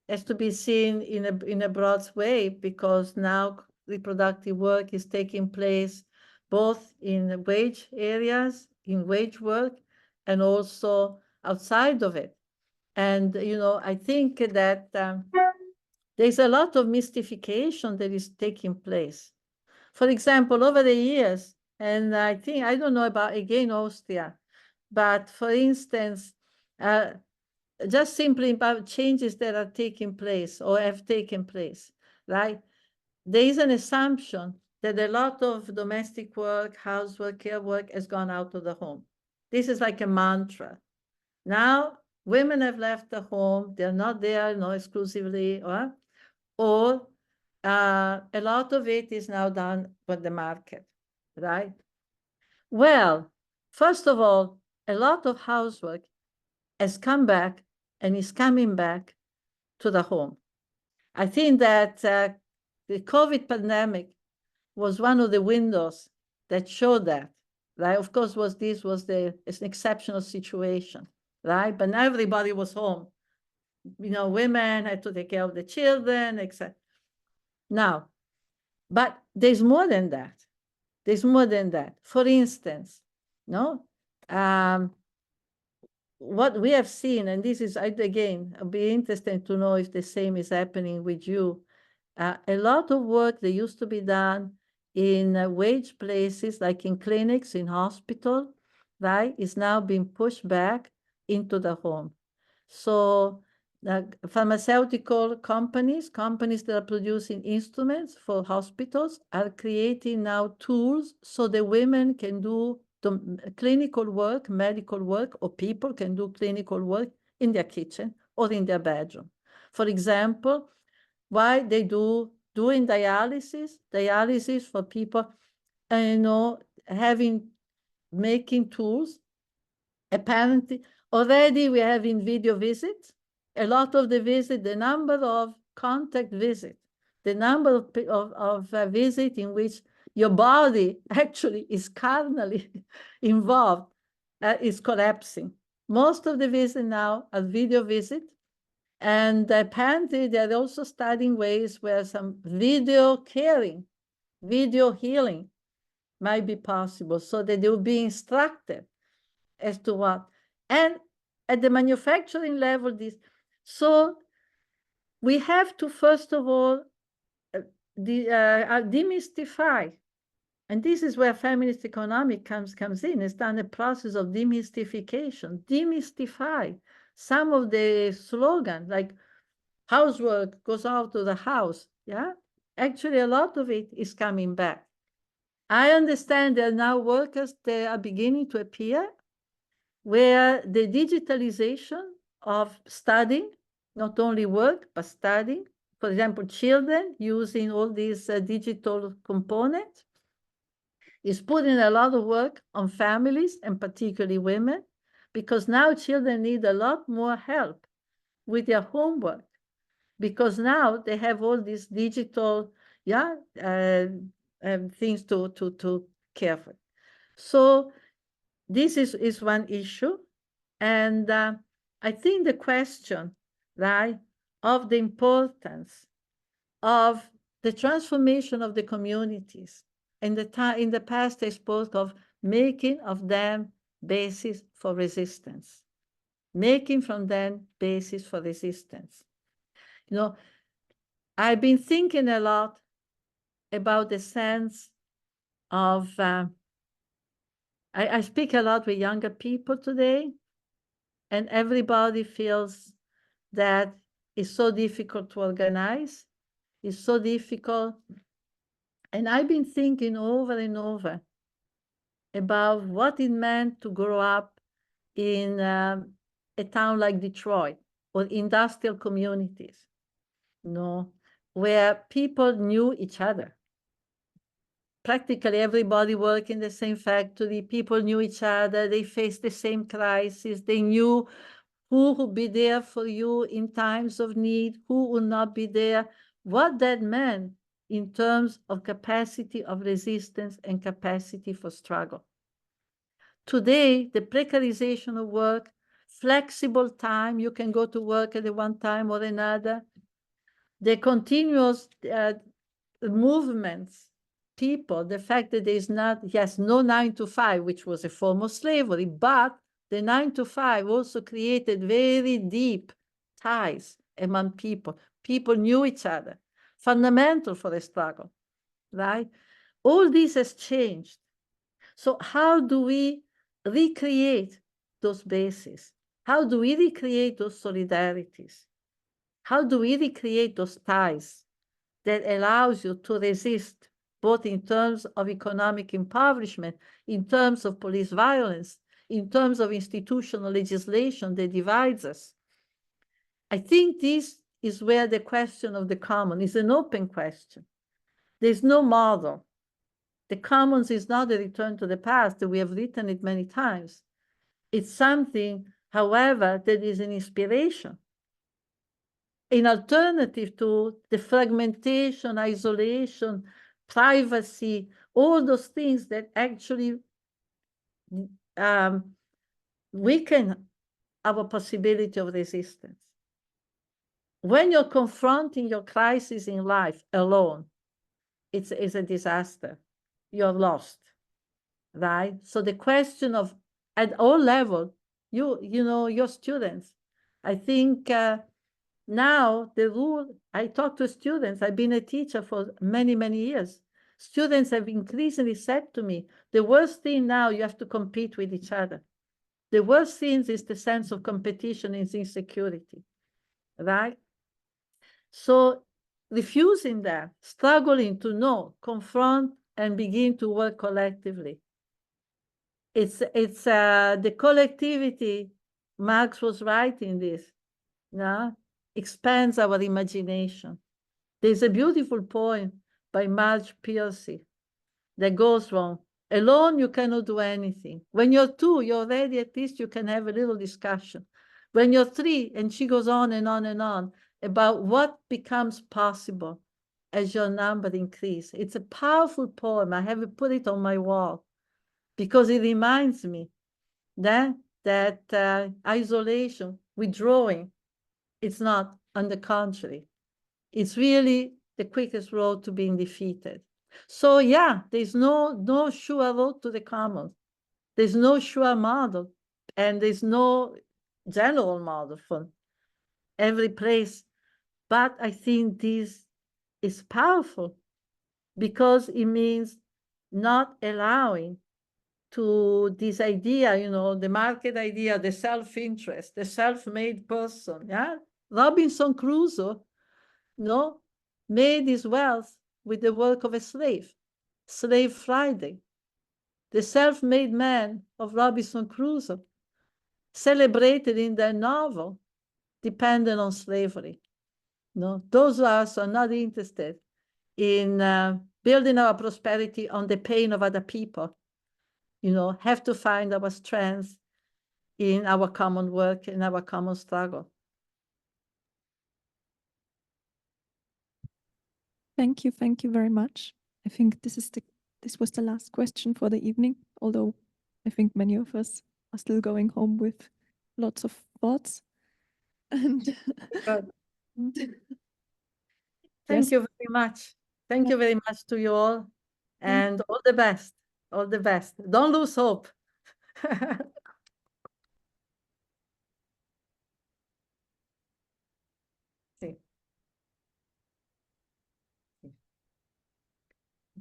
has to be seen in a broad way, because now reproductive work is taking place both in wage areas, in wage work, and also outside of it. And I think that there's a lot of mystification that is taking place. For example, over the years, and I don't know about, again, Austria, but for instance, just simply about changes that are taking place or have taken place, right? There is an assumption that a lot of domestic work, housework, care work has gone out of the home. This is like a mantra. Now, women have left the home. They're not there, exclusively, or a lot of it is now done by the market, right? Well, first of all, a lot of housework has come back and is coming back to the home. I think that the COVID pandemic was one of the windows that showed that, right? Of course, this was an exceptional situation, right? But now everybody was home. Women had to take care of the children, etc. Now, but there's more than that. There's more than that. For instance, what we have seen, and this is, again, I'd be interested to know if the same is happening with you. A lot of work that used to be done in wage places, like in clinics, in hospital, right, is now being pushed back into the home. So pharmaceutical companies that are producing instruments for hospitals are creating now tools so the women can do clinical work, medical work, or people can do clinical work in their kitchen or in their bedroom. For example, why they doing dialysis for people, making tools. Apparently, already we're having video visits. A lot of the visits, the number of contact visits, the number of visits in which your body actually is carnally involved is collapsing. Most of the visits now are video visits. And apparently, they're also studying ways where some video caring, video healing might be possible, so that they will be instructed as to what. And at the manufacturing level, so we have to, first of all, demystify. And this is where feminist economy comes in. It's done a process of demystification, demystify some of the slogans, like housework goes out to the house. Yeah, actually, a lot of it is coming back. I understand there are now workers that are beginning to appear where the digitalization of studying, not only work, but studying, for example, children using all these digital components, is putting a lot of work on families, and particularly women, because now children need a lot more help with their homework, because now they have all these digital things to care for. So this is one issue. And I think the question, right, of the importance of the transformation of the communities. In the past, I spoke of making of them basis for resistance, making from them basis for resistance. I've been thinking a lot about the sense of, I speak a lot with younger people today, and everybody feels that it's so difficult to organize. It's so difficult And I've been thinking over and over about what it meant to grow up in a town like Detroit or industrial communities, where people knew each other. Practically everybody worked in the same factory. People knew each other. They faced the same crisis. They knew who would be there for you in times of need, who would not be there, what that meant in terms of capacity of resistance and capacity for struggle. Today, the precarization of work, flexible time, you can go to work at one time or another, the continuous movements, people, the fact that there is not, yes, no 9 to 5, which was a form of slavery, but the 9 to 5 also created very deep ties among people. People knew each other, fundamental for the struggle, right? All this has changed. So how do we recreate those bases? How do we recreate those solidarities? How do we recreate those ties that allows you to resist, both in terms of economic impoverishment, in terms of police violence, in terms of institutional legislation that divides us? I think this is where the question of the common is an open question. There's no model. The commons is not a return to the past. We have written it many times. It's something, however, that is an inspiration, an alternative to the fragmentation, isolation, privacy, all those things that actually weaken our possibility of resistance. When you're confronting your crisis in life alone, it's a disaster. You're lost, right? So the question of, at all levels, you know, your students, I think now the rule, I talk to students, I've been a teacher for many, many years. Students have increasingly said to me, the worst thing now, you have to compete with each other. The worst thing is the sense of competition and insecurity, right? So refusing that, struggling to know, confront, and begin to work collectively. It's the collectivity, Marx was writing this, expands our imagination. There's a beautiful poem by Marge Piercy that goes from, alone you cannot do anything. When you're two, you're already, at least you can have a little discussion. When you're three, and she goes on and on and on about what becomes possible as your number increases. It's a powerful poem. I have put it on my wall because it reminds me that isolation, withdrawing, it's not, on the contrary. It's really the quickest road to being defeated. So yeah, there's no sure road to the commons. There's no sure model, and there's no general model for every place. But I think this is powerful because it means not allowing to this idea, you know, the market idea, the self-interest, the self-made person. Yeah, Robinson Crusoe, made his wealth with the work of a slave. Slave Friday, the self-made man of Robinson Crusoe, celebrated in their novel, dependent on slavery. Those of us who are not interested in building our prosperity on the pain of other people, have to find our strength in our common work, in our common struggle. Thank you very much. I think this was the last question for the evening, although I think many of us are still going home with lots of thoughts. And Thank you very much. Thank you very much to you all, and all the best. All the best. Don't lose hope.